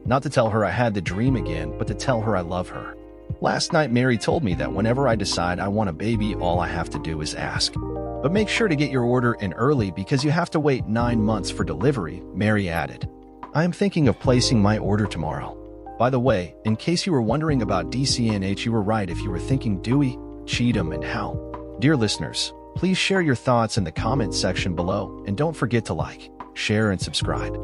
Not to tell her I had the dream again, but to tell her I love her. Last night, Mary told me that whenever I decide I want a baby, all I have to do is ask. But make sure to get your order in early because you have to wait 9 months for delivery, Mary added. I am thinking of placing my order tomorrow. By the way, in case you were wondering about DCNH, you were right if you were thinking Dewey, Cheatham, and Howe. Dear listeners, please share your thoughts in the comments section below, and don't forget to like, share, and subscribe.